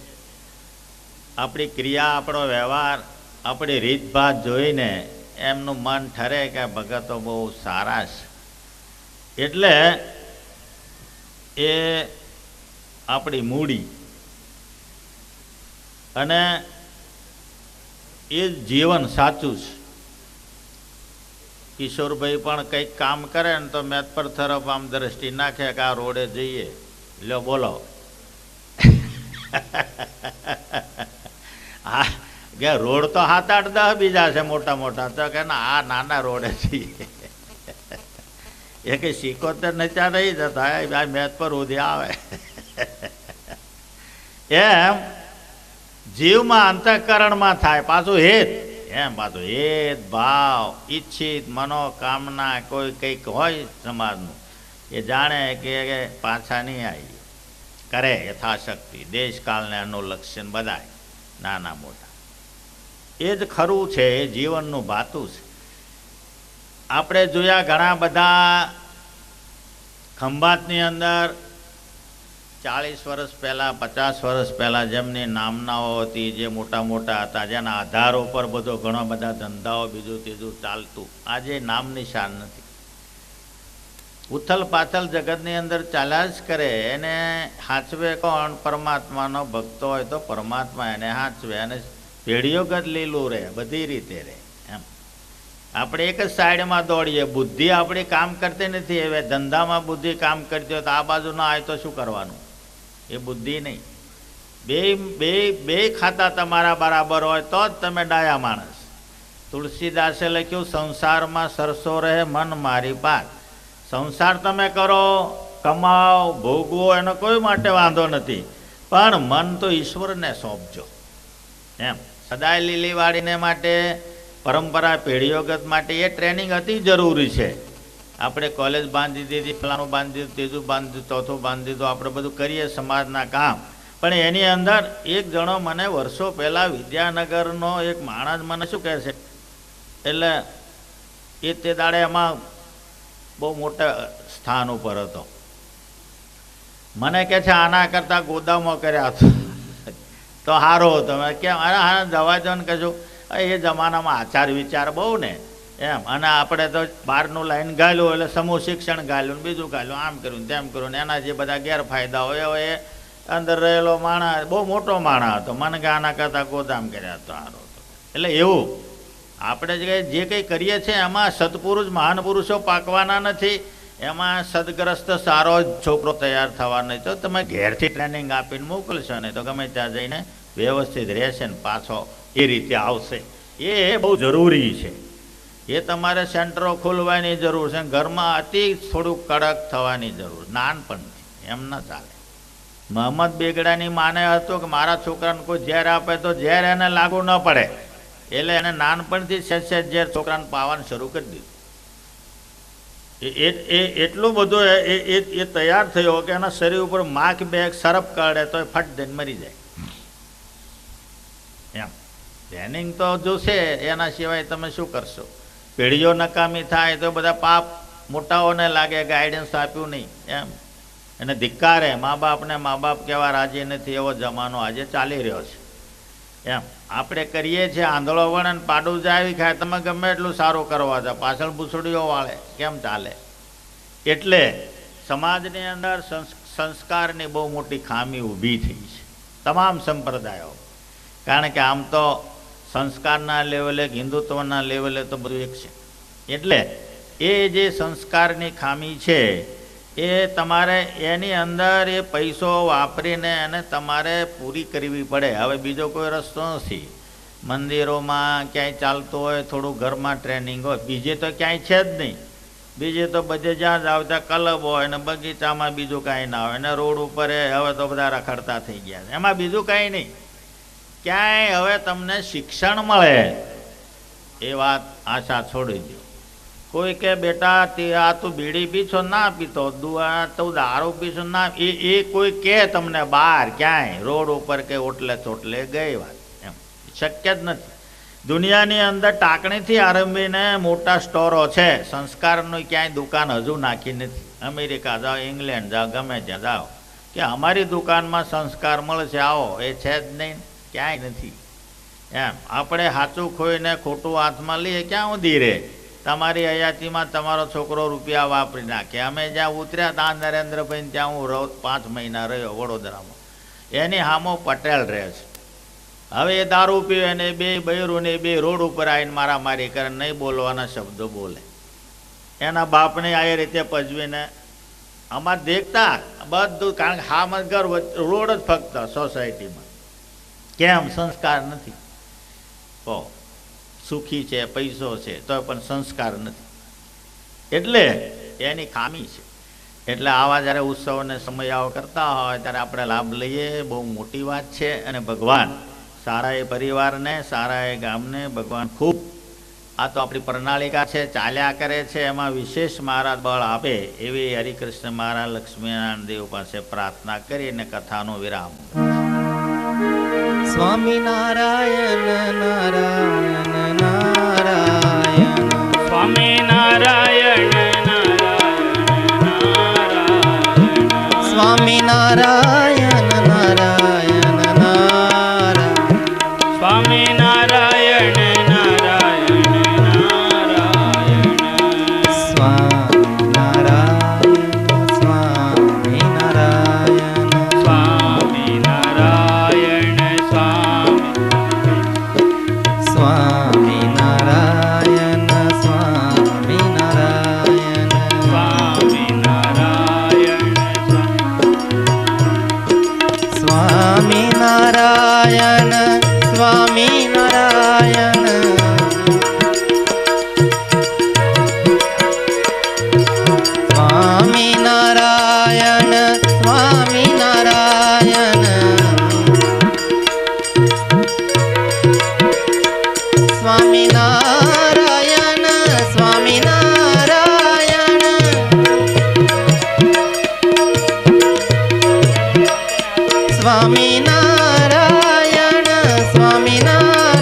આપણી ક્રિયા, આપણો વ્યવહાર, આપણી રીતભાત જોઈને એમનું મન ઠરે કે ભગતો બહુ સારા છે. એટલે એ આપણી મૂડી અને એ જીવન સાચું છે. કિશોરભાઈ પણ કંઈક કામ કરે ને તો મેતપર તરફ આમ દ્રષ્ટિ નાખે કે આ રોડે જઈએ, લો બોલો. હા, કે રોડ તો 7-8-10 બીજા છે મોટા મોટા, તો કે ના, આ નાના રોડે છીએ. એ કંઈ 77 નચા નહીં જતા, આ મેતપર સુધી આવે. એમ જીવમાં અંતઃકરણમાં થાય પાછું હેત. એમ પાછું હેત ભાવ, ઈચ્છિત મનોકામના કોઈ કંઈક હોય સમાજનું, એ જાણે કે પાછા નહીં આવી, કરે યથાશક્તિ, દેશકાળને અનુલક્ષણ બધાય નાના મોટા. એ જ ખરું છે, એ જીવનનું ભાતું છે. આપણે જોયા ઘણા બધા ખંભાતની અંદર 40 વર્ષ પહેલાં, 50 વર્ષ પહેલાં જેમની નામનાઓ હતી, જે મોટા મોટા હતા, જેના આધારો પર બધો ઘણા બધા ધંધાઓ બીજું ત્રીજું ચાલતું, આજે નામ નિશાન નથી. ઉથલ પાથલ જગતની અંદર ચાલ્યા જ કરે. એને હાચવે કોણ? પરમાત્માનો ભક્તો હોય તો પરમાત્મા એને હાચવે, અને પેઢીઓગત લીલું રહે, બધી રીતે રહે. એમ આપણે એક જ સાઈડમાં દોડીએ, બુદ્ધિ આપણી કામ કરતી નથી. હવે ધંધામાં બુદ્ધિ કામ કરતી હોય તો આ બાજુ ના આવે તો શું કરવાનું? એ બુદ્ધિ નહીં. બે ખાતા તમારા બરાબર હોય તો જ તમે ડાયા માણસ. તુલસીદાસે લખ્યું, સંસારમાં સરસો રહે મન મારી પાત. સંસાર તમે કરો, કમાઓ, ભોગવો, એનો કોઈ માટે વાંધો નથી, પણ મન તો ઈશ્વરને સોંપજો. એમ સદાય લીલી વાળીને માટે, પરંપરા પેઢીઓગત માટે એ ટ્રેનિંગ અતિ જરૂરી છે. આપણે કોલેજ બાંધી દીધી, ફલાણું બાંધી દીધું, ત્રીજું બાંધી દીધું, ચોથું બાંધી દીધું, આપણે બધું કરીએ સમાજના કામ, પણ એની અંદર એક જણો મને વર્ષો પહેલાં વિદ્યાનગરનો એક માણસ મને શું કહે છે, એટલે એ તે દાડે એમાં બહુ મોટા સ્થાન ઉપર હતો. મને કહે છે આના કરતાં ગોદામો કર્યા તો સારો હતો. કેમ? અરે હા જવા દો ને કશું, એ જમાનામાં આચાર વિચાર બહુ ને એમ. અને આપણે તો બહારનું લાઈન ગાલ્યું એટલે સમૂહ શિક્ષણ ગાલ્યું ને બીજું ગાલ્યું, આમ કર્યું તેમ કર્યું ને એના જે બધા ગેરફાયદા હોય એ અંદર રહેલો માણસ બહુ મોટો માણસ હતો, મને કે આના કરતાં ગોદામ કર્યા તો સારો હતો. એટલે એવું આપણે જે કંઈ કરીએ છીએ એમાં સત્પુરુષ મહાન પુરુષો પાકવાના નથી, એમાં સદગ્રસ્ત સારો જ છોકરો તૈયાર થવાનો નહીં. તો તમે ઘેરથી ટ્રેનિંગ આપીને મોકલશો ને તો ગમે ત્યાં જઈને વ્યવસ્થિત રહેશે ને પાછો એ રીતે આવશે. એ બહુ જરૂરી છે. એ તમારે સેન્ટરો ખોલવાની જરૂર છે. ઘરમાં અતિ થોડુંક કડક થવાની જરૂર નાનપણથી, એમ ન ચાલે. મોહમ્મદ બેગડાની માને હતું કે મારા છોકરાને કોઈ ઝેર આપે તો ઝેર એને લાગુ ન પડે, એટલે એને નાનપણથી સહેજ ઝેર છોકરાને પાવાનું શરૂ કરી દીધું. એટલું બધું એ તૈયાર થયો કે એના શરીર ઉપર માખ બેગ સરફ કાઢે તો એ ફટ દઈને મરી જાય. એમ ટ્રેનિંગ તો જોશે, એના સિવાય તમે શું કરશો? પેઢીઓ નકામી થાય તો બધા પાપ મોટાઓને લાગે, ગાઈડન્સ આપ્યું નહીં એમ, એને ધિક્કારે. મા બાપને મા બાપ કહેવા રાજી નથી, એવો જમાનો આજે ચાલી રહ્યો છે. એમ આપણે કરીએ છીએ આંધળો વળે ને પાડું જાવી ખાય, તમે ગમે એટલું સારું કરવા જાઓ પાછળ ભૂસડીઓ વાળે, કેમ ચાલે? એટલે સમાજની અંદર સંસ્કારની બહુ મોટી ખામી ઊભી થઈ છે, તમામ સંપ્રદાયો. કારણ કે આમ તો સંસ્કારના લેવલે, હિન્દુત્વના લેવલે તો બધું એક છે. એટલે એ જે સંસ્કારની ખામી છે એ તમારે એની અંદર એ પૈસો વાપરીને એને તમારે પૂરી કરવી પડે. હવે બીજો કોઈ રસ્તો નથી. મંદિરોમાં ક્યાંય ચાલતું હોય, થોડું ઘરમાં ટ્રેનિંગ હોય, બીજે તો ક્યાંય છે જ નહીં. બીજે તો બધે જ્યાં જ આવતા ક્લબ હોય ને બગીચામાં બીજું કાંઈ ના હોય ને રોડ ઉપર હવે તો બધા રખડતા થઈ ગયા છે, એમાં બીજું કાંઈ નહીં. ક્યાંય હવે તમને શિક્ષણ મળે એ વાત આશા છોડી દો. કોઈ કે બેટા આ તું બીડી પીછો ના પીતો, તું દારૂ પીછો ના, એ કોઈ કે તમને બહાર ક્યાંય રોડ ઉપર કે ઓટલે ચોટલે ગઈ વાત, એમ શક્ય જ નથી. દુનિયાની અંદર ટાંકણીથી આરંભીને મોટા સ્ટોરો છે, સંસ્કારનું ક્યાંય દુકાન હજુ નાખી નથી. અમેરિકા જાઓ, ઇંગ્લેન્ડ જાઓ, ગમે ત્યાં જાઓ કે અમારી દુકાનમાં સંસ્કાર મળશે આવો, એ છે જ નહીં, ક્યાંય નથી. એમ આપણે સાચું ખોઈને ખોટું હાથમાં લઈએ ક્યાં સુધી રહે? તમારી હયાતીમાં તમારો છોકરો રૂપિયા વાપરી નાખે. અમે જ્યાં ઉતર્યા ત્યાં નરેન્દ્રભાઈ ત્યાં હું 5 મહિના રહ્યો વડોદરામાં, એની સામો પટેલ રહે છે. હવે એ દારૂ પીવે ને બે બૈરુને બે રોડ ઉપર આવીને મારામારી કરે, નહીં બોલવાના શબ્દો બોલે. એના બાપને આ રીતે પજવીને અમારે દેખતા બધું, કારણ કે હા ઘર રોડ જ ફક્ત સોસાયટીમાં. કેમ? સંસ્કાર નથી. કહો સુખી છે, પૈસો છે, તો પણ સંસ્કાર નથી, એટલે એની ખામી છે. એટલે આવા જ્યારે ઉત્સવને સમયાઓ કરતા હોય ત્યારે આપણે લાભ લઈએ, બહુ મોટી વાત છે. અને ભગવાન સારા એ પરિવારને, સારા એ ગામને ભગવાન ખૂબ, આ તો આપણી પ્રણાલિકા છે, ચાલ્યા કરે છે, એમાં વિશેષ મહારાજ બળ આપે એવી હરિકૃષ્ણ મહારાજ લક્ષ્મીનારાયણ દેવ પાસે પ્રાર્થના કરીને કથાનો વિરામ. સ્વામિનારાયણ નારાયણ નારાયણ, સ્વામિનારાયણ નારાયણ નારાયણ, સ્વામિનારાયણ નારાયણ નારાયણ, સ્વામિનારાયણ નારાયણ નારાયણ, સ્વામિનારાયણ સ્વામિનારાયણ, સ્વામિનારાયણ સ્વામિનારાયણ સ્વામિનારાયણ, સ્વામિનારાયણ સ્વામિનારાયણ સ્વામિનારાયણ, સ્વામિનારાયણ સ્વામિનારાયણ, સ્વામિનારાયણ સ્વામિનારાયણ, સ્વામિનારાયણ,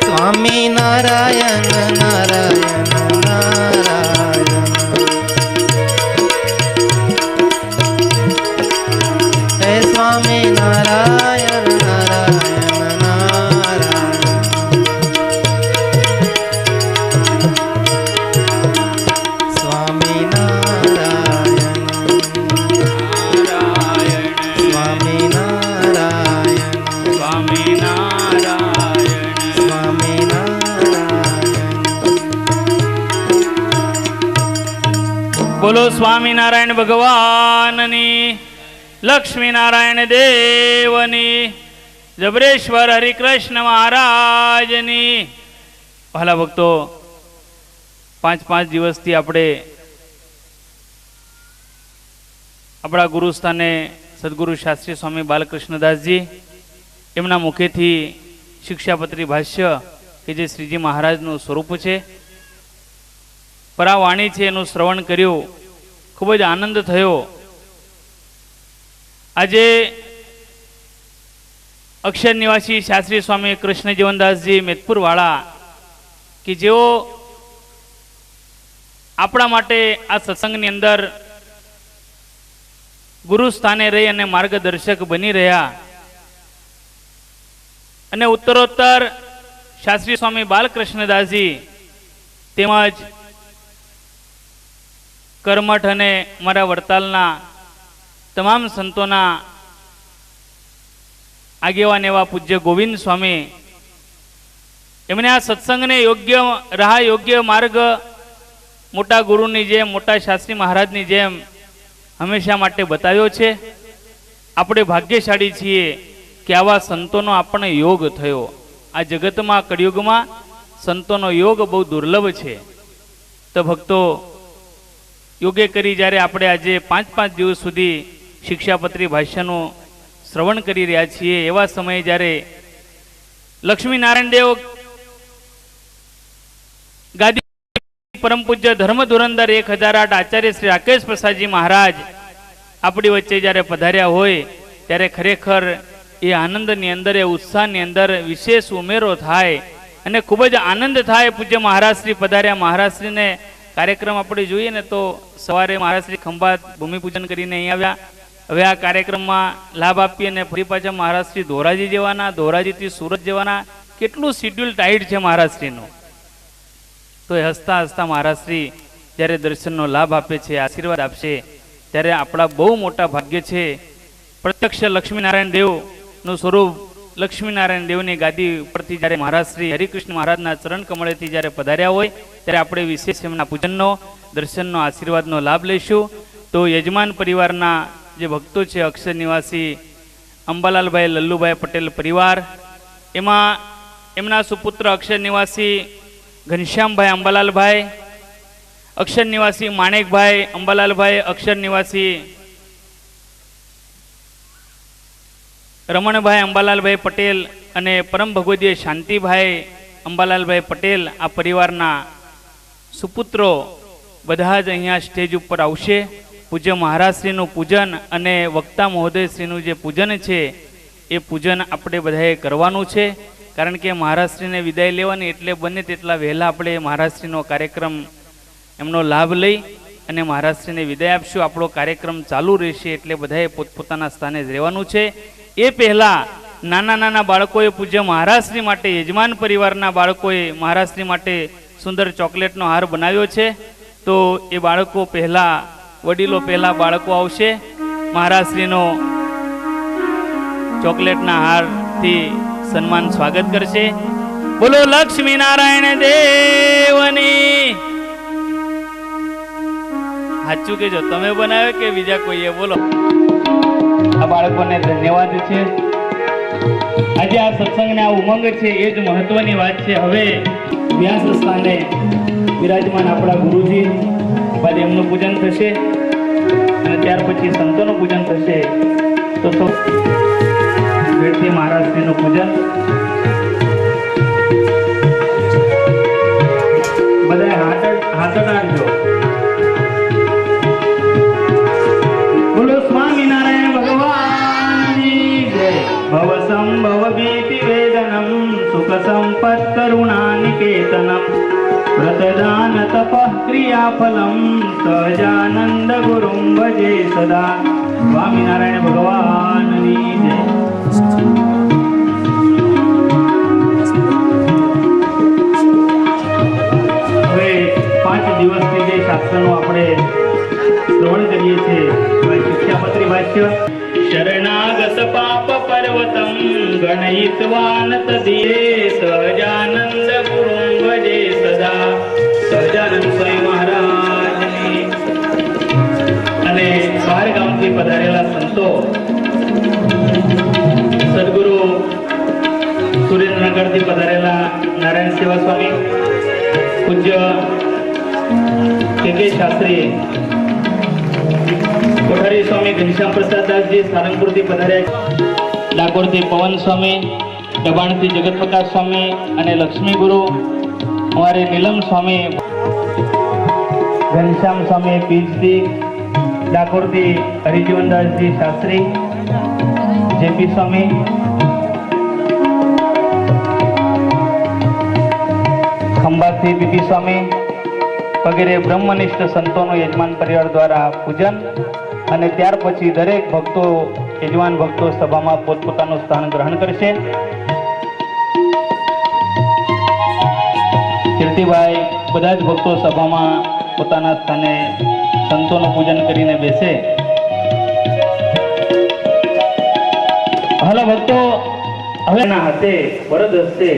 સ્વામિનારાયણ નારાયણ નારાયણ, બોલો સ્વામિનારાયણ ભગવાનની, લક્ષ્મીનારાયણ દેવની, જબરેશ્વર હરિકૃષ્ણ મહારાજની. વહાલા ભક્તો, 5 દિવસથી આપણે આપણા ગુરુસ્થાને સદગુરુ શાસ્ત્રી સ્વામી બાલકૃષ્ણદાસજી એમના મુખેથી શિક્ષાપત્રી ભાષ્ય કે જે શ્રીજી મહારાજનું સ્વરૂપ છે, પરાવાણી છે, એનું શ્રવણ કર્યું. ખૂબ જ આનંદ થયો. આજે અક્ષર નિવાસી શાસ્ત્રી સ્વામી કૃષ્ણ જીવનદાસજી મેદપુરવાળા કે જેઓ આપણા માટે આ સત્સંગની અંદર ગુરુ સ્થાને રહી અને માર્ગદર્શક બની રહ્યા, અને ઉત્તરોત્તર શાસ્ત્રી સ્વામી બાલકૃષ્ણદાસજી તેમજ કર્મઠ અને મારા વડતાલના તમામ સંતોના આગેવાન એવા પૂજ્ય ગોવિંદ સ્વામી એમણે આ સત્સંગને યોગ્ય રાહ, યોગ્ય માર્ગ મોટા ગુરુની જેમ, મોટા શાસ્ત્રી મહારાજની જેમ હંમેશા માટે બતાવ્યો છે. આપણે ભાગ્યશાળી છીએ કે આવા સંતોનો આપણને યોગ થયો. આ જગતમાં કળિયુગમાં સંતોનો યોગ બહુ દુર્લભ છે. તો ભક્તો, યોગે કરી જ્યારે આપણે આજે 5 દિવસ સુધી શિક્ષાપત્રી ભાષ્યનું શ્રવણ કરી રહ્યા છીએ, એવા સમયે જ્યારે લક્ષ્મીનારાયણ દેવ ગાદી પરમ પૂજ્ય ધર્મ ધુરંધર 1008 આચાર્ય શ્રી રાકેશ પ્રસાદજી મહારાજ આપણી વચ્ચે જ્યારે પધાર્યા હોય, ત્યારે ખરેખર એ આનંદની અંદર, એ ઉત્સાહની અંદર વિશેષ ઉમેરો થાય અને ખૂબ જ આનંદ થાય. પૂજ્ય મહારાજશ્રી પધાર્યા. મહારાજશ્રીને કાર્યક્રમ આપણે જોઈએ ને તો સવારે મહારાજશ્રી ખંભાત ભૂમિપૂજન કરીને અહીં આવ્યા. હવે આ કાર્યક્રમમાં લાભ આપીએ અને ફરી પાછા મહારાજશ્રી ધોરાજી જવાના, ધોરાજીથી સુરત જવાના. કેટલું શિડ્યુલ ટાઈટ છે મહારાજશ્રીનું. તો એ હસતા હસતા મહારાજશ્રી જ્યારે દર્શનનો લાભ આપે છે, આશીર્વાદ આપશે, ત્યારે આપણા બહુ મોટા ભાગ્ય છે. પ્રત્યક્ષ લક્ષ્મીનારાયણ દેવનું સ્વરૂપ, લક્ષ્મીનારાયણ દેવની ગાદી ઉપરથી જ્યારે મહારાજશ્રી હરિકૃષ્ણ મહારાજના ચરણ કમળેથી જ્યારે પધાર્યા હોય, ત્યારે આપણે વિશેષ એમના પૂજનનો, દર્શનનો, આશીર્વાદનો લાભ લઈશું. તો યજમાન પરિવારના જે ભક્તો છે, અક્ષર નિવાસી અંબાલાલભાઈ લલ્લુભાઈ પટેલ પરિવાર, એમાં એમના સુપુત્ર અક્ષર નિવાસી ઘનશ્યામભાઈ અંબાલાલભાઈ, અક્ષર નિવાસી માણેકભાઈ અંબાલાલભાઈ, અક્ષર નિવાસી રમણભાઈ અંબાલાલભાઈ પટેલ અને પરમ ભગવદીય શાંતિભાઈ અંબાલાલભાઈ પટેલ, આ પરિવારના સુપુત્રો બધા જ અહીંયા સ્ટેજ ઉપર આવશે. પૂજ્ય મહારાજશ્રીનું પૂજન અને વક્તા મહોદયશ્રીનું જે પૂજન છે એ પૂજન આપણે બધાએ કરવાનું છે. કારણ કે મહારાજશ્રીને વિદાય લેવાની, એટલે બને તેટલા વહેલા આપણે મહારાજશ્રીનો કાર્યક્રમ એમનો લાભ લઈ અને મહારાજશ્રીને વિદાય આપશું. આપણો કાર્યક્રમ ચાલુ રહેશે, એટલે બધાએ પોતપોતાના સ્થાને જ રહેવાનું છે. એ પહેલાં નાના બાળકોએ પૂજ્ય મહારાજશ્રી માટે, યજમાન પરિવારના બાળકોએ મહારાજશ્રી માટે સુંદર ચોકલેટનો હાર બનાવ્યો છે. તો એ બાળકો પહેલાં, વડીલો પહેલાં બાળકો આવશે. મહારાજશ્રીનો ચોકલેટના હારથી સન્માન સ્વાગત કરશે. બોલો લક્ષ્મીનારાયણ દેવની. સાચું કેજો, તમે બનાવ્યો કે બીજા કોઈએ? બોલો. આ બાળકોને ધન્યવાદ છે. આજે આ સત્સંગને આ ઉમંગ છે, એ જ મહત્વની વાત છે. હવે વ્યાસ સ્થાને વિરાજમાન આપણા ગુરુજી, બાદ એમનું પૂજન થશે અને ત્યાર પછી સંતોનું પૂજન થશે. તો ભેટથી મહારાજશ્રીનું પૂજન બધા હાથ અડાડજો. બોલો સ્વામિનારાયણ ભગવાનની જય. ભવ સંભવ ભીતિ વેદનમ સુખ સંપત કરુણા નિકેતનમ વ્રતદાન તપ ક્રિયાફલમ સહજાનંદ ગુરુમ ભજે સદા. સ્વામિનારાયણ ભગવાનની જય. હવે 5 દિવસથી જે શાસ્ત્રનું આપણે શ્રવણ કરીએ છીએ, શિક્ષાપત્રી ભાષ્ય. શરણાગત પાપ પર્વતમ ગણયિત્વાન તદિયે સહજાનંદ ગુરુમ ભજે સદા. સહજાનંદ સ્વામી મહારાજની વલસાડથી પધારેલા નારાયણ સેવા સ્વામી, પૂજ્ય કે શાસ્ત્રી, કોઠારી સ્વામી ઘનશ્યામ પ્રસાદ દાસજી સારંગપુરથી પધાર્યા, ડાકોરથી પવન સ્વામી, દબાણથી જગત પ્રકાશ સ્વામી અને લક્ષ્મી ગુરુ અમારે નીલમ સ્વામી, ઘનશ્યામ સ્વામી પીજથી, ડાકોરથી હરિજીવનદાસજી શાસ્ત્રી, જેપી સ્વામી, ખંભાતથી બીપી સ્વામી વગેરે બ્રહ્મનિષ્ઠ સંતોનું યજમાન પરિવાર દ્વારા પૂજન અને ત્યાર પછી દરેક ભક્તો યજમાન ભક્તો સભામાં પોતપોતાનું સ્થાન ગ્રહણ કરશે. કીર્તિભાઈ બધા જ ભક્તો સભામાં પોતાના સ્થાને સંતોનું પૂજન કરીને બેસે. હાલો ભક્તો, હવે ના હાથે વરદ હસ્તે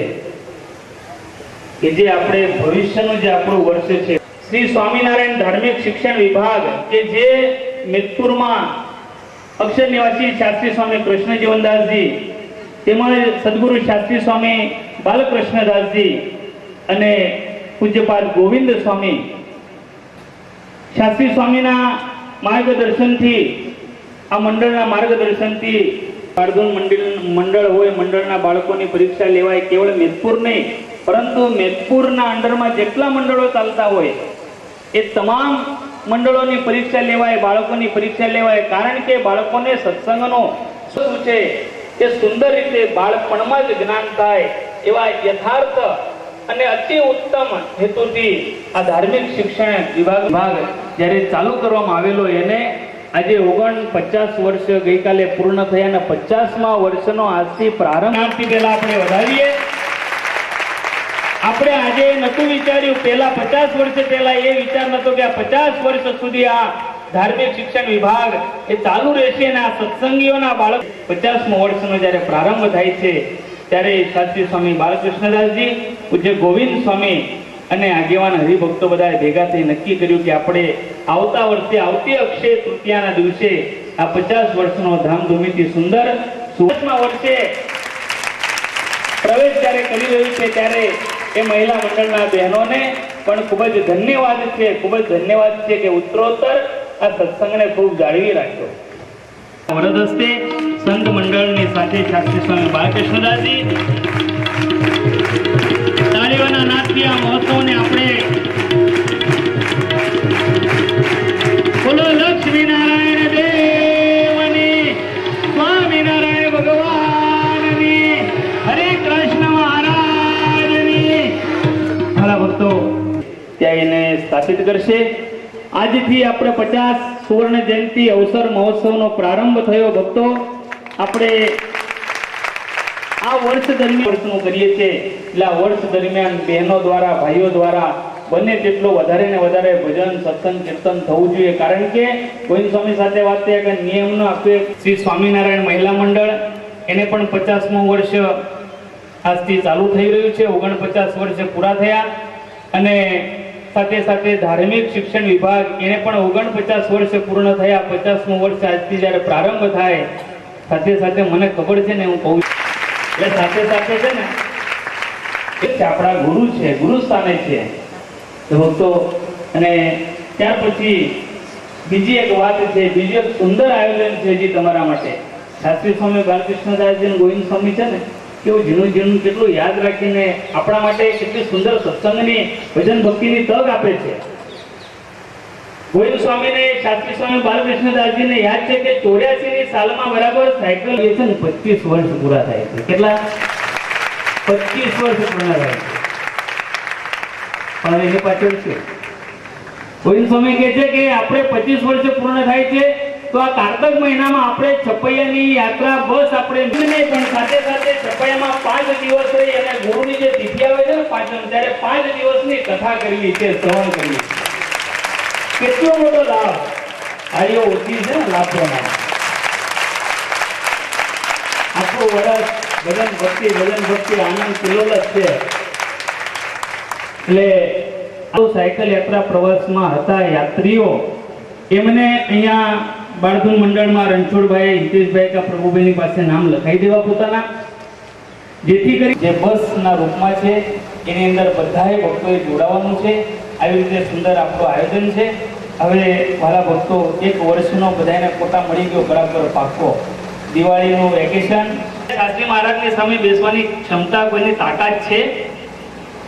કે જે આપણે ભવિષ્યનું જે આપણું વર્ષ છે, શ્રી સ્વામિનારાયણ ધાર્મિક શિક્ષણ વિભાગ કે જે મેદપુરમાં અક્ષર નિવાસી શાસ્ત્રી સ્વામી કૃષ્ણજીવનદાસજી તેમજ સદગુરુ શાસ્ત્રી સ્વામી બાલકૃષ્ણદાસજી અને પૂજ્યપાદ ગોવિંદ સ્વામી શાસ્ત્રી સ્વામીના માર્ગદર્શનથી, આ મંડળના માર્ગદર્શનથી બાળધૂન મંડળ હોય, મંડળના બાળકોની પરીક્ષા લેવાય. કેવળ મેદપુર નહીં પરંતુ મેદપુરના અંડરમાં જેટલા મંડળો ચાલતા હોય એ તમામ મંડળોની પરીક્ષા લેવાય, બાળકોની પરીક્ષા લેવાય. કારણ કે બાળકોને સત્સંગનો શું છે એ સુંદર રીતે બાળપણમાં જ જ્ઞાન થાય એવા યથાર્થ અને અતિ ઉત્તમ હેતુથી આ ધાર્મિક શિક્ષણ વિભાગ જ્યારે ચાલુ કરવામાં આવેલો, એને આજે 49 વર્ષ ગઈકાલે પૂર્ણ થયા અને 50મા વર્ષનો આજથી પ્રારંભ પહેલા આપણે વધારીએ. આપણે આજે નતું વિચાર્યું, પહેલા 50 વર્ષ પહેલા એ વિચાર નતો કે આ 50 વર્ષ સુધી આ ધાર્મિક શિક્ષણ વિભાગ એ ચાલુ રહેશે અને આ સત્સંગીઓના બાળક 50મો વર્ષનો જ્યારે પ્રારંભ થાય છે ત્યારે શાસ્ત્રી સ્વામી બાલકૃષ્ણદાસજી, પૂજ્ય ગોવિંદ સ્વામી અને આગેવાન હરિભક્તો બધા ભેગા થઈ નક્કી કર્યું કે આપણે આવતા વર્ષે આવતી અક્ષય તૃતીયાના દિવસે આ 50 વર્ષનો ધામધૂમીથી સુંદર 16મા વર્ષે પ્રવેશ જ્યારે કરી રહ્યું છે ત્યારે એ મહિલા મંડળના બહેનોને પણ ખૂબ જ ધન્યવાદ છે, ખૂબ જ ધન્યવાદ છે કે ઉત્તરોત્તર આ સત્સંગને ખૂબ જાળવી રાખ્યો. વરદ હસ્તે સંત મંડળની સાથે શાસ્ત્રી સ્વામી બાલકૃષ્ણદાસજી તાળીઓના નાદથી આ મહોત્સવને આપણે બોલો લક્ષ્મીનારાયણ દેવની, સ્વામિનારાયણ ભગવાનની, હરે કૃષ્ણ મહારાજની. હાલા ભક્તો ત્યાં એને સ્થાપિત કરશે. આજથી આપણે 50 સુવર્ણ જયંતિ અવસર મહોત્સવનો પ્રારંભ થયો. ભક્તો આપણે આ વર્ષ દરમિયાન વર્ષનું કરીએ છીએ એટલે આ વર્ષ દરમિયાન બહેનો દ્વારા, ભાઈઓ દ્વારા બંને જેટલો વધારે ને વધારે ભજન, સત્સંગ, કીર્તન થવું જોઈએ. કારણ કે ગોવિંદ સ્વામી સાથે વાત થઈ કે નિયમનો આપ્યો. શ્રી સ્વામિનારાયણ મહિલા મંડળ એને પણ 50મું વર્ષ આજથી ચાલુ થઈ રહ્યું છે. 49 વર્ષ પૂરા થયા અને સાથે સાથે ધાર્મિક શિક્ષણ વિભાગ એને પણ 49 વર્ષ પૂર્ણ થયા. 50મું વર્ષ આજથી જ્યારે પ્રારંભ થાય સાથે સાથે મને ખબર છે ને, હું કહું એટલે સાથે સાથે છે ને એ આપણા ગુરુ છે, ગુરુ સ્થાને છે ભક્તો. અને ત્યાર પછી બીજી એક વાત છે, બીજું એક સુંદર આયોજન છે જે તમારા માટે શાસ્ત્રી સ્વામી બાલકૃષ્ણદાસજી અને ગોવિંદ સ્વામી છે ને, કેવું ઝીણું ઝીણું કેટલું યાદ રાખીને આપણા માટે કેટલી સુંદર સત્સંગની, ભજન ભક્તિની તક આપે છે. ગોવિંદ સ્વામીને, શાસ્ત્રી સ્વામી બાલકૃષ્ણદાસજીને યાદ છે કે 84ની સાલમાં બરાબર સાયકલ એ છે ને 25 વર્ષ પૂરા થાય છે. કેટલા? 25 વર્ષ પૂર્ણ થાય છે. પણ એની પાછળ છે ગોવિંદ સ્વામી કહે છે કે આપણે 25 વર્ષ પૂર્ણ થાય છે તો આ કારતક મહિનામાં આપણે છપૈયાની યાત્રા બસ આપણે નહીં પણ સાથે સાથે છપૈયામાં 5 દિવસ રહી અને ગુરુની જે તિથિ આવે છે ને પાંચમ, ત્યારે 5 દિવસની કથા કરવી છે, શ્રવણ કરવી છે. કેટલો મોટો લાભ! આયો ઓછી છે ને લાભોના. આખું વર્ષ ભજન ભક્તિ આનંદ કિલોલત છે. એટલે સાયકલ યાત્રા પ્રવાસમાં હતા યાત્રીઓ, એમને અહીંયા બાળધૂન મંડળમાં રણછોડભાઈ, હિતેશભાઈ કા પ્રભુભાઈની પાસે નામ લખાઈ દેવા પોતાના. જેથી કરી જે બસના રૂપમાં છે એની અંદર બધાએ ભક્તોએ જોડાવાનું છે. આવી રીતે સુંદર આપણું આયોજન છે. હવે વાલા ભક્તો, એક વર્ષનો બધાને કોટા મળી ગયો બરાબર પાકો. દિવાળીનું વેકેશન. શાસ્ત્રી મહારાજની સામે બેસવાની ક્ષમતા કોઈની તાકાત છે?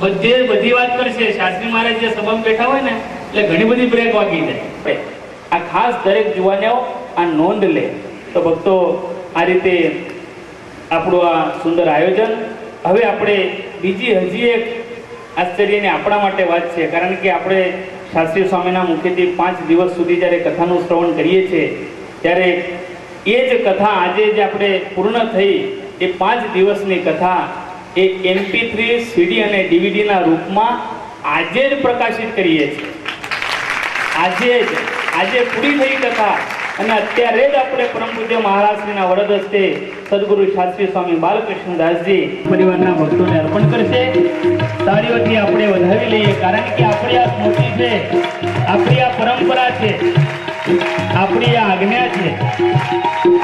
બધી વાત કરશે. શાસ્ત્રી મહારાજ જે સભામાં બેઠા હોય ને એટલે ઘણી બધી બ્રેક વાગી જાય. આ ખાસ દરેક જુવાનીઓ આ નોંધ લે. તો ભક્તો, આ રીતે આપણું આ સુંદર આયોજન. હવે આપણે બીજી હજી એક આશ્ચર્યની આપણા માટે વાત છે, કારણ કે આપણે શાસ્ત્રી સ્વામીના મુખેથી 5 દિવસ સુધી જ્યારે કથાનું શ્રવણ કરીએ છીએ ત્યારે એ જ કથા આજે જે આપણે પૂર્ણ થઈ એ 5 દિવસની કથા એ MP3 CD અને DVD ના રૂપમાં આજે જ પ્રકાશિત કરીએ છીએ. આજે પૂરી થઈ કથા અને અત્યારે જ આપણે પરમ પૂજ્ય મહારાજશ્રીના વરદ હસ્તે સદગુરુ શાસ્ત્રી સ્વામી બાલકૃષ્ણદાસજી પરિવારના ભક્તોને અર્પણ કરશે. તાળીઓથી આપણે વધાવી લઈએ, કારણ કે આપણી આ સ્મૃતિ છે, આપણી આ પરંપરા છે, આપણી આ આજ્ઞા છે,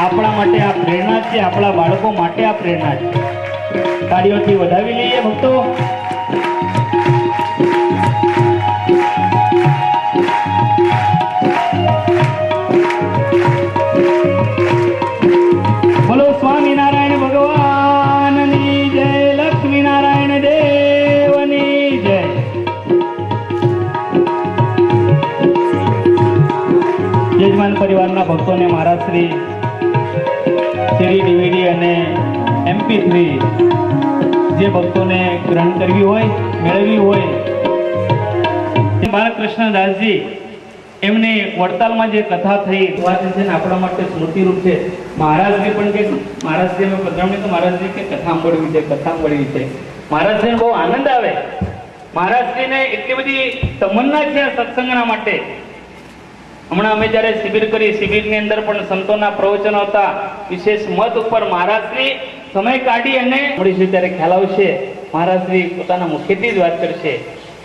આપણા માટે આ પ્રેરણા છે, આપણા બાળકો માટે આ પ્રેરણા છે. તાળીઓથી વધાવી લઈએ ભક્તો. બોલો સ્વામિનારાયણ ભગવાનની જય, લક્ષ્મીનારાયણ દેવની જય. યજમાન પરિવારના ભક્તોને મહારાજ શ્રી CD, DVD અને MP3 જે ભક્તોને ગ્રહણ કરવી હોય, મેળવવી હોય, બાલકૃષ્ણદાસજી એમની વડતાલમાં જે કથા થઈ વાંચન છે ને આપણા માટે સ્મૃતિરૂપ છે. મહારાજજી પણ કે મહારાજજી અમે પધરામણી તો મહારાજજી કે કથા સાંભળવી છે, કથા સાંભળવી છે. મહારાજજીને બહુ આનંદ આવે. મહારાજજીને એટલી બધી તમન્ના છે આ સત્સંગના માટે. હમણાં અમે જ્યારે શિબિર કરી, શિબિરની અંદર પણ સંતોના પ્રવચનો હતા. વિશેષ મત ઉપર મહારાજશ્રી સમય કાઢી અને મળીશું ત્યારે ખ્યાલ આવશે. મહારાજશ્રી પોતાના મુખેથી જ વાત કરશે.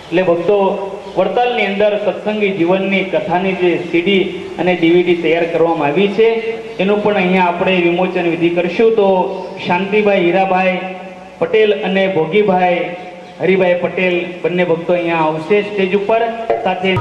એટલે ભક્તો, વડતાલની અંદર સત્સંગી જીવનની કથાની જે CD અને DVD તૈયાર કરવામાં આવી છે એનું પણ અહીંયા આપણે વિમોચન વિધિ કરશું. તો શાંતિભાઈ હીરાભાઈ પટેલ અને ભોગીભાઈ હરિભાઈ પટેલ બંને ભક્તો અહીંયા આવશે સ્ટેજ ઉપર. સાથે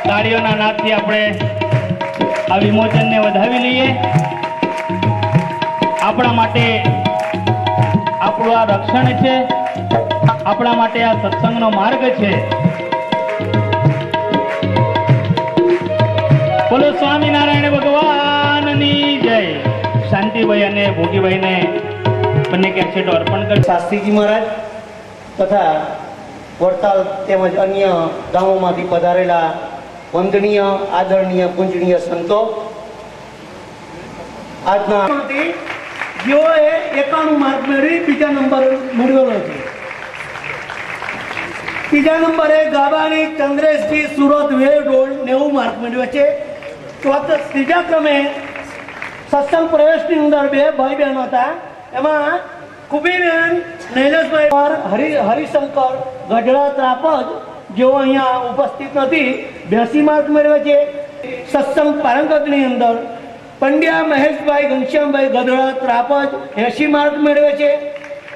તાળીઓના નાદથી આપણે આ વિમોચનને વધાવી લઈએ. આપણા માટે આપણું આ રક્ષણ છે, આપણા માટે આ સત્સંગનો માર્ગ છે. બોલો સ્વામિનારાયણ ભગવાનની જય. શાંતિભાઈ અને ભોગીભાઈને બંને કેસેટો અર્પણ કરી. શાસ્ત્રીજી મહારાજ તથા વડતાલ તેમજ અન્ય ગામોમાંથી પધારેલા વંદનીય, આદરણીય, પૂજનીય સંતો, આજના જેઓએ 91 માર્ક મેળવી બીજા નંબર મેળવેલો છે. ત્રીજા નંબરે ગાબાની ચંદ્રેશજી સુરત વેર રોડ 90 માર્ક મેળવ્યા છે. ત્રીજા ક્રમે સત્સંગ પ્રવેશની અંદર 2 ભાઈ બહેનો હતા. એમાં કુબીબેન નૈલેશભાઈ હરિશંકર ગઢડા ત્રાપજ, જેઓ અહીંયા ઉપસ્થિત નથી, 82 માર્ક મેળવ્યા છે. સત્સંગ પારંગતની અંદર પંડ્યા મહેશભાઈ ઘનશ્યામભાઈ ગઢડા ત્રાપજ 80 માર્ક મેળવે છે.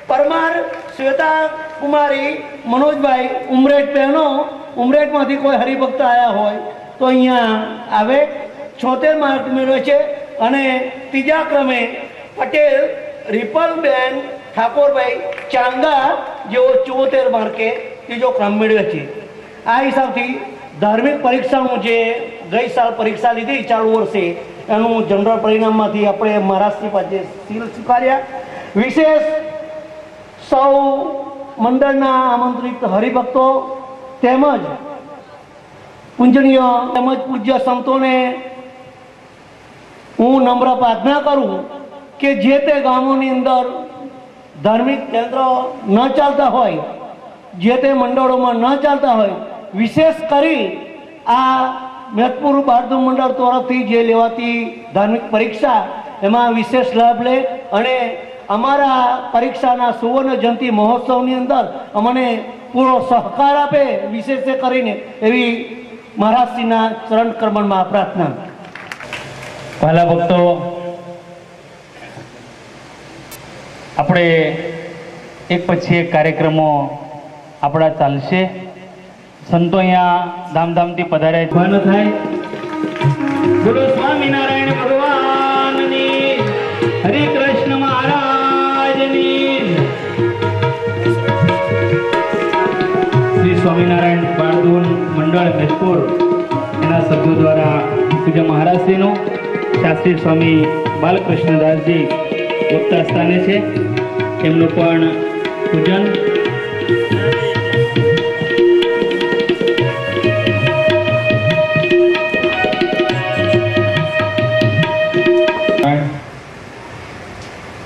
પરમાર શ્વેતા કુમારી મનોજભાઈ ઉમરેઠ બહેનો, ઉમરેઠમાંથી કોઈ હરિભક્ત આવ્યા હોય તો અહીંયા આવે, 76 માર્ક મેળવે છે. અને ત્રીજા ક્રમે પટેલ રિપલબેન ઠાકોરભાઈ ચાંગા, જેઓ 74 માર્કે ત્રીજો ક્રમ મેળવે છે. આ હિસાબથી ધાર્મિક પરીક્ષાનું જે ગઈ સાલ પરીક્ષા લીધી ચાલુ વર્ષે એનું જનરલ પરિણામમાંથી આપણે મહારાષ્ટ્રની પાસે સીલ સ્વીકાર્યા. વિશેષ સૌ મંડળના આમંત્રિત હરિભક્તો તેમજ પૂજનીય તેમજ પૂજ્ય સંતોને હું નમ્ર પ્રાર્થના કરું કે જે તે ગામોની અંદર ધાર્મિક કેન્દ્ર ન ચાલતા હોય, જે તે મંડળોમાં ન ચાલતા હોય, વિશેષ કરી આ મેદપુર બારધૂમ મંડળ તરફથી જે લેવાતી ધાર્મિક પરીક્ષા એમાં વિશેષ લાભ લે અને અમારા પરીક્ષાના સુવર્ણ જયંતિ મહોત્સવની અંદર અમને પૂરો સહકાર આપે વિશેષ કરીને એવી મહારાજશ્રીના ચરણ કમળમાં પ્રાર્થના. પહેલા ભક્તો, આપણે એક પછી એક કાર્યક્રમો આપણા ચાલશે. સંતો અહીંયા ધામધામથી પધાર્યા છે. ન થાય બોલો સ્વામિનારાયણ ભગવાનની, હરે કૃષ્ણ મહારાજની. શ્રી સ્વામિનારાયણ બારધૂન મંડળ મેદપુર એના સભ્યો દ્વારા પૂજ્ય મહારાજશ્રીનું શાસ્ત્રી સ્વામી બાલકૃષ્ણદાસજી વક્તા સ્થાને છે, એમનું પણ પૂજન.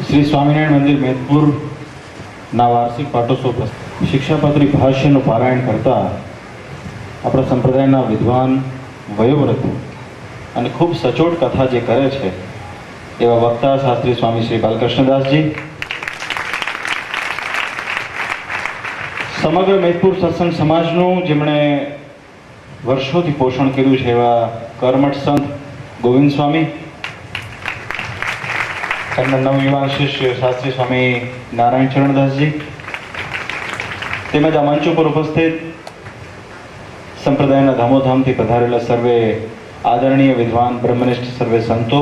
શ્રી સ્વામિનારાયણ મંદિર મેદપુરના વાર્ષિક પાટોત્સવ શિક્ષાપત્રી ભાષ્યનું પારાયણ કરતા આપણા સંપ્રદાયના વિદ્વાન વયોવૃદ્ધ અને ખૂબ સચોટ કથા જે કરે છે એવા વક્તા શાસ્ત્રી સ્વામી શ્રી બાલકૃષ્ણદાસજી, સમગ્ર મેદપુર સત્સંગ સમાજનું જેમણે વર્ષોથી પોષણ કર્યું છે એવા કર્મઠ સંત ગોવિંદ સ્વામી, એમના નવયુવાન શિષ્ય શાસ્ત્રી સ્વામી નારાયણ ચરણદાસજી, તેમજ આ મંચ ઉપર ઉપસ્થિત સંપ્રદાયના ધામોધામથી પધારેલા સર્વે આદરણીય વિદ્વાન બ્રહ્મનિષ્ઠ સર્વે સંતો,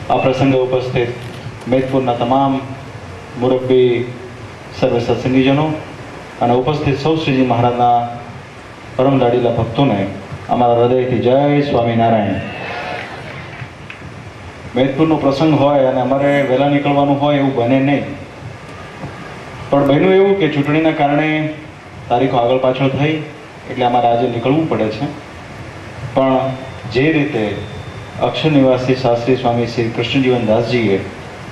આ પ્રસંગે ઉપસ્થિત મેદપુરના તમામ મુરબ્બી સર્વે સત્સંગીજનો અને ઉપસ્થિત સૌ શ્રીજી મહારાજના પરમ લાડીલા ભક્તોને અમારા હૃદયથી જય સ્વામિનારાયણ. મેદપુરનો પ્રસંગ હોય અને અમારે વહેલા નીકળવાનું હોય એવું બને નહીં, પણ બન્યું એવું કે ચૂંટણીના કારણે તારીખો આગળ પાછળ થઈ એટલે અમારે આજે નીકળવું પડે છે. પણ જે રીતે અક્ષર નિવાસી શાસ્ત્રી સ્વામી શ્રી કૃષ્ણજીવનદાસજીએ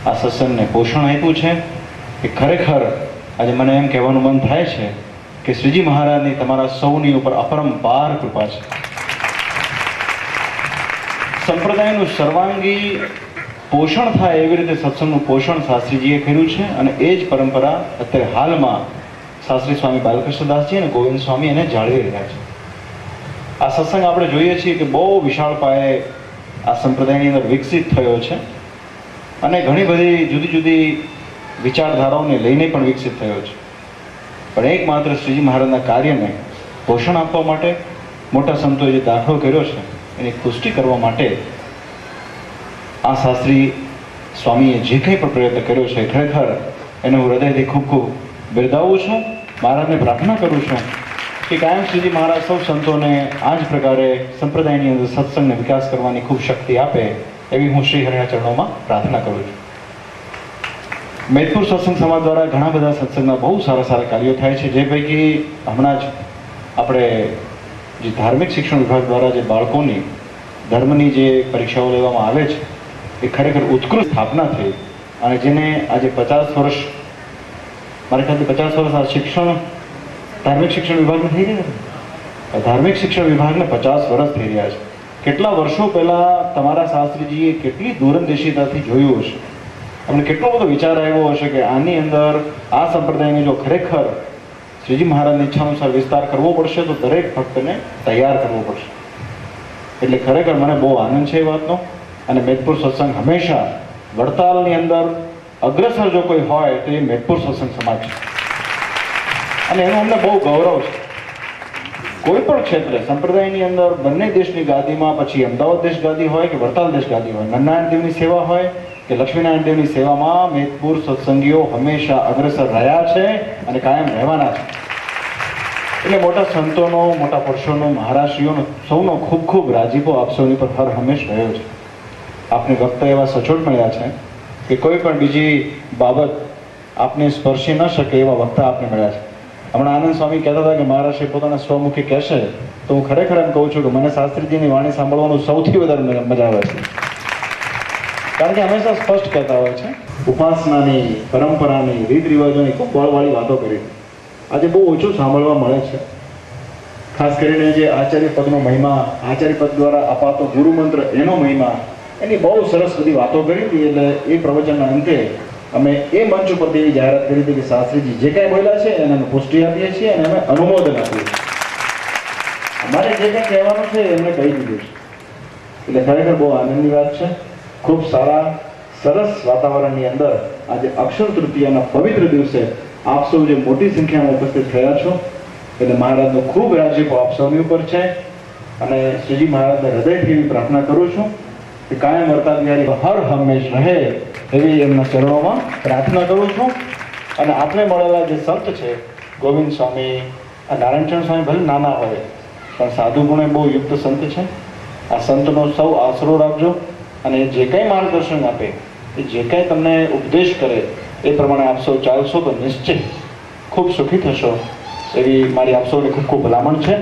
આ સત્સંગને પોષણ આપ્યું છે કે ખરેખર આજે મને એમ કહેવાનું મન થાય છે કે શ્રીજી મહારાજની તમારા સૌની ઉપર અપરંપાર કૃપા છે. સંપ્રદાયનું સર્વાંગી પોષણ થાય એવી રીતે સત્સંગનું પોષણ શાસ્ત્રીજીએ કર્યું છે અને એ જ પરંપરા અત્યારે હાલમાં શાસ્ત્રી સ્વામી બાલકૃષ્ણદાસજી અને ગોવિંદ સ્વામી એને જાળવી રહ્યા છે. આ સત્સંગ આપણે જોઈએ છીએ કે બહુ વિશાળ પાયે આ સંપ્રદાયની અંદર વિકસિત થયો છે અને ઘણી બધી જુદી જુદી વિચારધારાઓને લઈને પણ વિકસિત થયો છે. પણ એકમાત્ર શ્રીજી મહારાજના કાર્યને પોષણ આપવા માટે મોટા સંતોએ જે દાખલો કર્યો છે એની પુષ્ટિ કરવા માટે આ શાસ્ત્રી સ્વામીએ જે કંઈ પણ પ્રયત્ન કર્યો છે ખરેખર એને હું હૃદયથી ખૂબ ખૂબ બિરદાવું છું. મહારાજને પ્રાર્થના કરું છું કે કાયમ શ્રીજી મહારાજ સૌ સંતોને આ જ પ્રકારે સંપ્રદાયની અંદર સત્સંગને વિકાસ કરવાની ખૂબ શક્તિ આપે એવી હું શ્રી હરિના ચરણોમાં પ્રાર્થના કરું છું. મેદપુર સત્સંગ સમાજ દ્વારા ઘણા બધા સત્સંગના બહુ સારા સારા કાર્યો થાય છે, જે પૈકી હમણાં જ આપણે જે ધાર્મિક શિક્ષણ વિભાગ દ્વારા જે બાળકોની ધર્મની જે પરીક્ષાઓ લેવામાં આવે છે એ ખરેખર ઉત્કૃષ્ટ સ્થાપના થઈ અને જેને આજે 50 વર્ષ, મારા ખ્યાલથી 50 વર્ષ આ શિક્ષણ ધાર્મિક શિક્ષણ વિભાગને થઈ ગયા. ધાર્મિક શિક્ષણ વિભાગને 50 વર્ષ થઈ રહ્યા છે. કેટલા વર્ષો પહેલાં તમારા શાસ્ત્રીજીએ કેટલી દૂરંદેશીતાથી જોયું હશે, અમને કેટલો બધો વિચાર આવ્યો હશે કે આની અંદર આ સંપ્રદાયને જો ખરેખર શ્રીજી મહારાજની ઈચ્છા અનુસાર વિસ્તાર કરવો પડશે તો દરેક ભક્તને તૈયાર કરવો પડશે. એટલે ખરેખર મને બહુ આનંદ છે એ વાતનો. અને મેદપુર સત્સંગ હંમેશા વડતાલની અંદર અગ્રસર જો કોઈ હોય તો એ મેદપુર સત્સંગ સમાજ છે અને એનું અમને બહુ ગૌરવ છે. કોઈ પણ ક્ષેત્રે સંપ્રદાયની અંદર બંને દેશની ગાદીમાં, પછી અમદાવાદ દેશ ગાદી હોય કે વડતાલ દેશ ગાદી હોય, નરનારાયણ દેવની સેવા હોય કે લક્ષ્મીનારાયણ દેવની સેવામાં મેદપુર સત્સંગીઓ હંમેશા અગ્રસર રહ્યા છે અને કાયમ રહેવાના છે. એટલે મોટા સંતોનો, મોટા પુરુષોનો, મહારાષ્ટ્રીઓનો સૌનો ખૂબ ખૂબ રાજીપો આપ સૌની પર હર હંમેશ રહ્યો છે. આપને વક્તા એવા સચોટ મળ્યા છે કે કોઈ પણ બીજી બાબત આપને સ્પર્શી ન શકે એવા વક્તા આપને મળ્યા છે. હમણાં આનંદ સ્વામી કહેતા હતા કે મહારાષ્ટ્ર પોતાના સ્વમુખી કહેશે તો હું ખરેખર એમ કહું છું કે મને શાસ્ત્રીજીની વાણી સાંભળવાનું સૌથી વધારે મજા આવે છે, કારણ કે હંમેશા સ્પષ્ટ કહેતા હોય છે. ઉપાસનાની, પરંપરાની, રીત રિવાજોની ખૂબ બળવાળી વાતો કરી આજે બહુ ઓછું સાંભળવા મળે છે. ખાસ કરીને જે આચાર્ય પદનો મહિમા, આચાર્ય પદ દ્વારા અપાતો ગુરુ મંત્ર એનો મહિમા, એની બહુ સરસ બધી વાતો કરી હતી. એટલે એ પ્રવચનના અંતે અમે એ મંચ ઉપરથી એવી જાહેરાત કરી હતી કે શાસ્ત્રીજી જે કાંઈ બોલ્યા છે એને અમે પુષ્ટિ આપીએ છીએ અને અમે અનુમોદન આપીએ છીએ. અમારે જે કાંઈ કહેવાનું છે એમને કહી દીધું છે. એટલે ખરેખર બહુ આનંદની વાત છે. ખૂબ સારા સરસ વાતાવરણની અંદર આજે અક્ષર તૃતીયાના પવિત્ર દિવસે આપ સૌ જે મોટી સંખ્યામાં ઉપસ્થિત થયા છો, એટલે મહારાજનો ખૂબ રાજીપો આપ સૌની ઉપર છે. અને શ્રીજી મહારાજને હૃદયથી એવી પ્રાર્થના કરું છું કે કાયમ વર્તા બિહારી હર હંમેશ રહે એવી એમના ચરણોમાં પ્રાર્થના કરું છું. અને આપણે મળેલા જે સંત છે, ગોવિંદ સ્વામી, આ નારાયણચરણ સ્વામી ભલે નાના હોય પણ સાધુ ગુણે બહુ યુક્ત સંત છે. આ સંતનો સૌ આશરો રાખજો અને જે કંઈ માર્ગદર્શન આપે, એ જે કંઈ તમને ઉપદેશ કરે એ પ્રમાણે આપ સૌ ચાલશો તો નિશ્ચિત ખૂબ સુખી થશો એવી મારી આપ સૌને ખૂબ ખૂબ ભલામણ છે.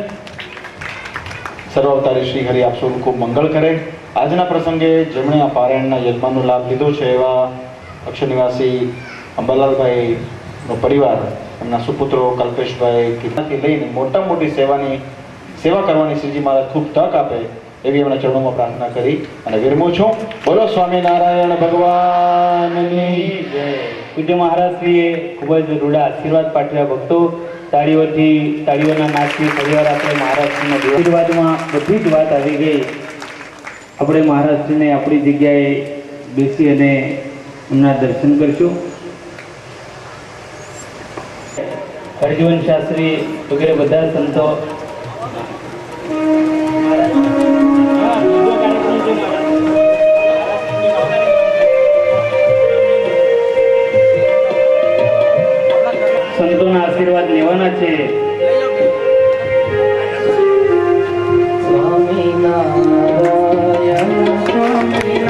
સર્વાવતારી શ્રી હરિ આપ સૌનું ખૂબ મંગળ કરે. આજના પ્રસંગે જેમણે આ પારાયણના યજમાનનો લાભ લીધો છે એવા અક્ષર નિવાસી અંબાલાલભાઈનો પરિવાર, એમના સુપુત્રો કલ્પેશભાઈ, કિતાથી લઈને મોટા મોટી સેવા કરવાની શ્રીજી મહારાજ ખૂબ તક આપે એવી એમના ચરણોમાં પ્રાર્થના કરી અને વિરમું છું. બોલો સ્વામિનારાયણ ભગવાનની જય. પૂજ્ય મહારાજશ્રીએ ખૂબ જ રૂડા આશીર્વાદ પાઠવ્યા. ભક્તો તાળીઓના નાચથી ફરીવાર આપણે મહારાજશ્રીના આશીર્વાદમાં બધી જ વાત આવી ગઈ. આપણે મહારાજશ્રીને આપણી જગ્યાએ બેસી અને એમના દર્શન કરશું. હરજીવન શાસ્ત્રી વગેરે બધા સંતો સંતોના આશીર્વાદ લેવાના છે. સ્વામિનારાયણ સ્વામિનારાયણ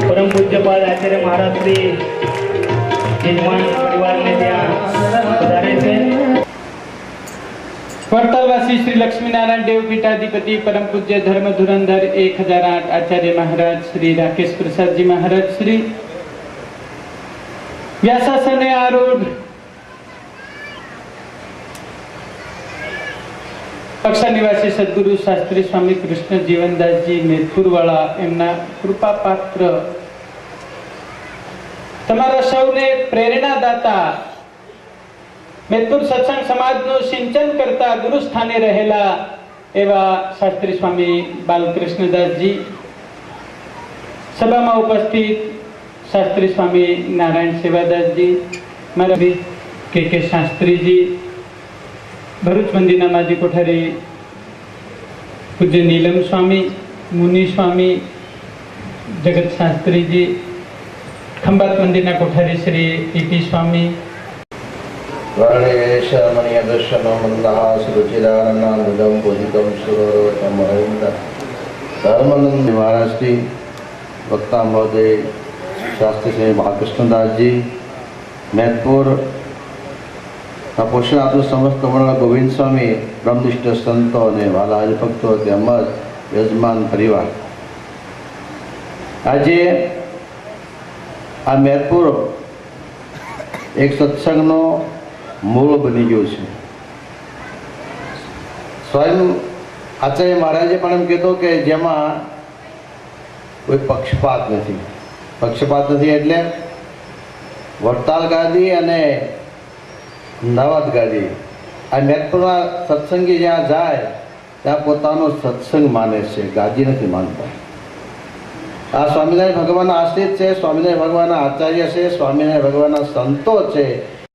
પરમ પૂજ્યપાદ આચાર્ય મહારાજશ્રી યજમાન પરિવારને ત્યાં પધારે છે. વર્તાલવાસી શ્રી લક્ષ્મીનારાયણ દેવ પીઠાધિપતિ પરમ પૂજ્ય ધર્મ ધુરંધર 1008 આચાર્ય મહારાજ શ્રી રાકેશ પ્રસાદજી મહારાજ શ્રી વ્યાસાસને આરૂઢ અક્ષર નિવાસી સદગુરુ શાસ્ત્રી સ્વામી કૃષ્ણ જીવનદાસજી મેદપુરવાળા એમના કૃપા પાત્ર તમારા સૌને પ્રેરણાદાતા મેદપુર સત્સંગ સમાજનું સિંચન કરતા ગુરુ સ્થાને રહેલા એવા શાસ્ત્રી સ્વામી બાલકૃષ્ણદાસજી, સભામાં ઉપસ્થિત શાસ્ત્રી સ્વામી નારાયણ સેવાદાસજી, મારા કે શાસ્ત્રીજી, ભરૂચ મંદિરના માજી કોઠારી પૂજ્ય નીલમ સ્વામી, મુનિ સ્વામી, જગત શાસ્ત્રીજી, ખંભાત મંદિરના કોઠારી શ્રી ટીટી સ્વામી, વર્ણેશમણીય દર્શનો મંદહાસ રુચિરાનંદમ પૂજિતમ સુરોચમ હરિન્દ ધર્માનંદ મહારાજજી, વક્તા મહોદય શાસ્ત્રી શ્રી બાલકૃષ્ણદાસજી, મેદપુર પોષણાતું સમસ્ત મંડળ ગોવિંદ સ્વામી, બ્રહ્મનિષ્ઠ સંતો અને વાલા હરિભક્તો તેમજ યજમાન પરિવાર, આજે આ મેદપુર એક સત્સંગનો મૂળ બની ગયું છે. સ્વયં આચાર્ય મહારાજે પણ એમ કીધું કે જેમાં કોઈ પક્ષપાત નથી. પક્ષપાત નથી એટલે વડતાલ ગાદી અને અમદાવાદ ગાદી, આ મેદપુરના સત્સંગી જ્યાં જાય ત્યાં પોતાનો સત્સંગ માને છે, ગાદી નથી માનતા. આ સ્વામિનારાયણ ભગવાનના આશ્રિત છે, સ્વામિનારાયણ ભગવાનના આચાર્ય છે, સ્વામિનારાયણ ભગવાનના સંતો છે.